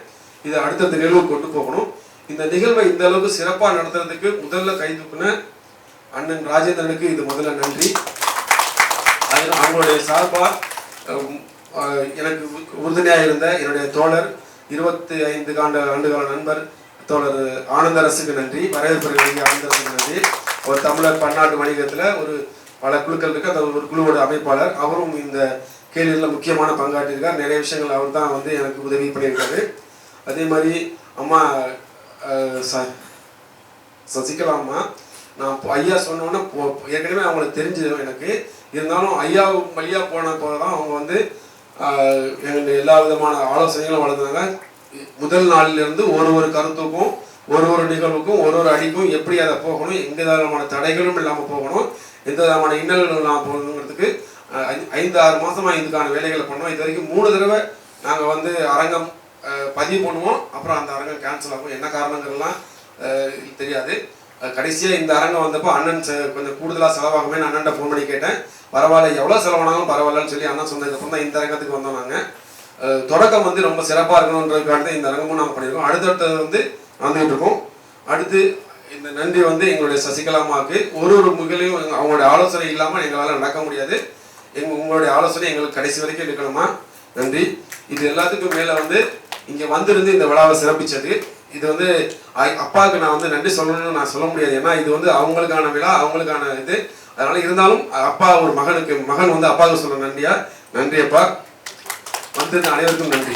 இதை அடுத்தடுத்த நிகழ்வுக்கு கொண்டு போகணும். இந்த நிகழ்வை இந்த அளவுக்கு சிறப்பாக நடத்துறதுக்கு முதல்ல கை தூக்குன அண்ணன் ராஜேந்திரனுக்கு இது முதல்ல நன்றி. அதில் அவங்களுடைய சார்பாக எனக்கு உறுதுணையாக இருந்த என்னுடைய தோழர் 25 ஆண்டுகால நண்பர் தோழர் ஆனந்தரசுக்கு நன்றி. வரவேற்பு ஆனந்தரசுக்கு நன்றி. ஒரு தமிழர் பன்னாட்டு வணிகத்தில் ஒரு பல குழுக்கள் இருக்கு, அந்த ஒரு குழுவோட அமைப்பாளர். அவரும் இந்த கேள்விகளில் முக்கியமான பங்காற்றிருக்கார். நிறைய விஷயங்கள் அவர் தான் எனக்கு உதவி பண்ணியிருக்காரு. அதே மாதிரி அம்மா சசிகலா அம்மா, நான் ஐயா சொன்னோன்னே ஏற்கனவே அவங்களுக்கு தெரிஞ்சிடும் எனக்கு. இருந்தாலும் ஐயா வழியாக போன போது தான் அவங்க எங்களுக்கு எல்லா விதமான ஆலோசனைகளும் வளர்ந்தாங்க. முதல் நாளிலிருந்து ஒரு கருத்துக்கும் ஒரு நிகழ்வுக்கும் ஒரு அடிக்கும் எப்படி அதை போகணும், எந்த விதமான தடைகளும் இல்லாமல் போகணும், எந்த விதமான இன்னல்களும் இல்லாமல் போகணுங்கிறதுக்கு 5-6 மாதமாக இதுக்கான வேலைகளை பண்ணோம். இது வரைக்கும் 3 தடவை நாங்கள் அரங்கம் பதிவு பண்ணுவோம். அப்புறம் அந்த அரங்கம் கேன்சல் ஆகும். என்ன காரணங்கள்லாம் தெரியாது. கடைசியாக இந்த அரங்கம் வந்தப்போ அண்ணன் கொஞ்சம் கூடுதலாக செலவாகுமே அண்ணன்ட்ட ஃபோன் பண்ணி கேட்டேன். பரவாயில்ல, எவ்வளோ செலவானாலும் பரவாயில்லன்னு சொல்லி அண்ணா சொன்னதுக்கப்புறம் தான் இந்த அரங்கத்துக்கு வந்தோம். நாங்கள் தொடக்கம் வந்து ரொம்ப சிறப்பாக இருக்கணுன்றதுக்காக தான் இந்த அரங்கமும் நாங்கள் பண்ணியிருக்கோம். அடுத்தடுத்தது வந்து வந்துகிட்டு இருக்கோம். அடுத்து இந்த நன்றி வந்து எங்களுடைய சசிகலாமாவுக்கு. ஒரு முகலையும் அவங்களுடைய ஆலோசனை இல்லாமல் எங்களால் நடக்க முடியாது. உங்களுடைய ஆலோசனை எங்களுக்கு கடைசி வரைக்கும் இருக்கணுமா. நன்றி. இது எல்லாத்துக்கும் மேலே வந்து இங்கே வந்திருந்து இந்த விழாவை சிறப்பித்தது. இது வந்து அப்பாவுக்கு நான் வந்து நன்றி சொல்லணும்னு நான் சொல்ல முடியாது. ஏன்னா இது வந்து அவங்களுக்கான விழா, அவங்களுக்கான இது. அதனால இருந்தாலும் அப்பா ஒரு மகன் வந்து அப்பாவுக்கு சொல்ல நன்றி அப்பா. வந்திருந்த அனைவருக்கும் நன்றி.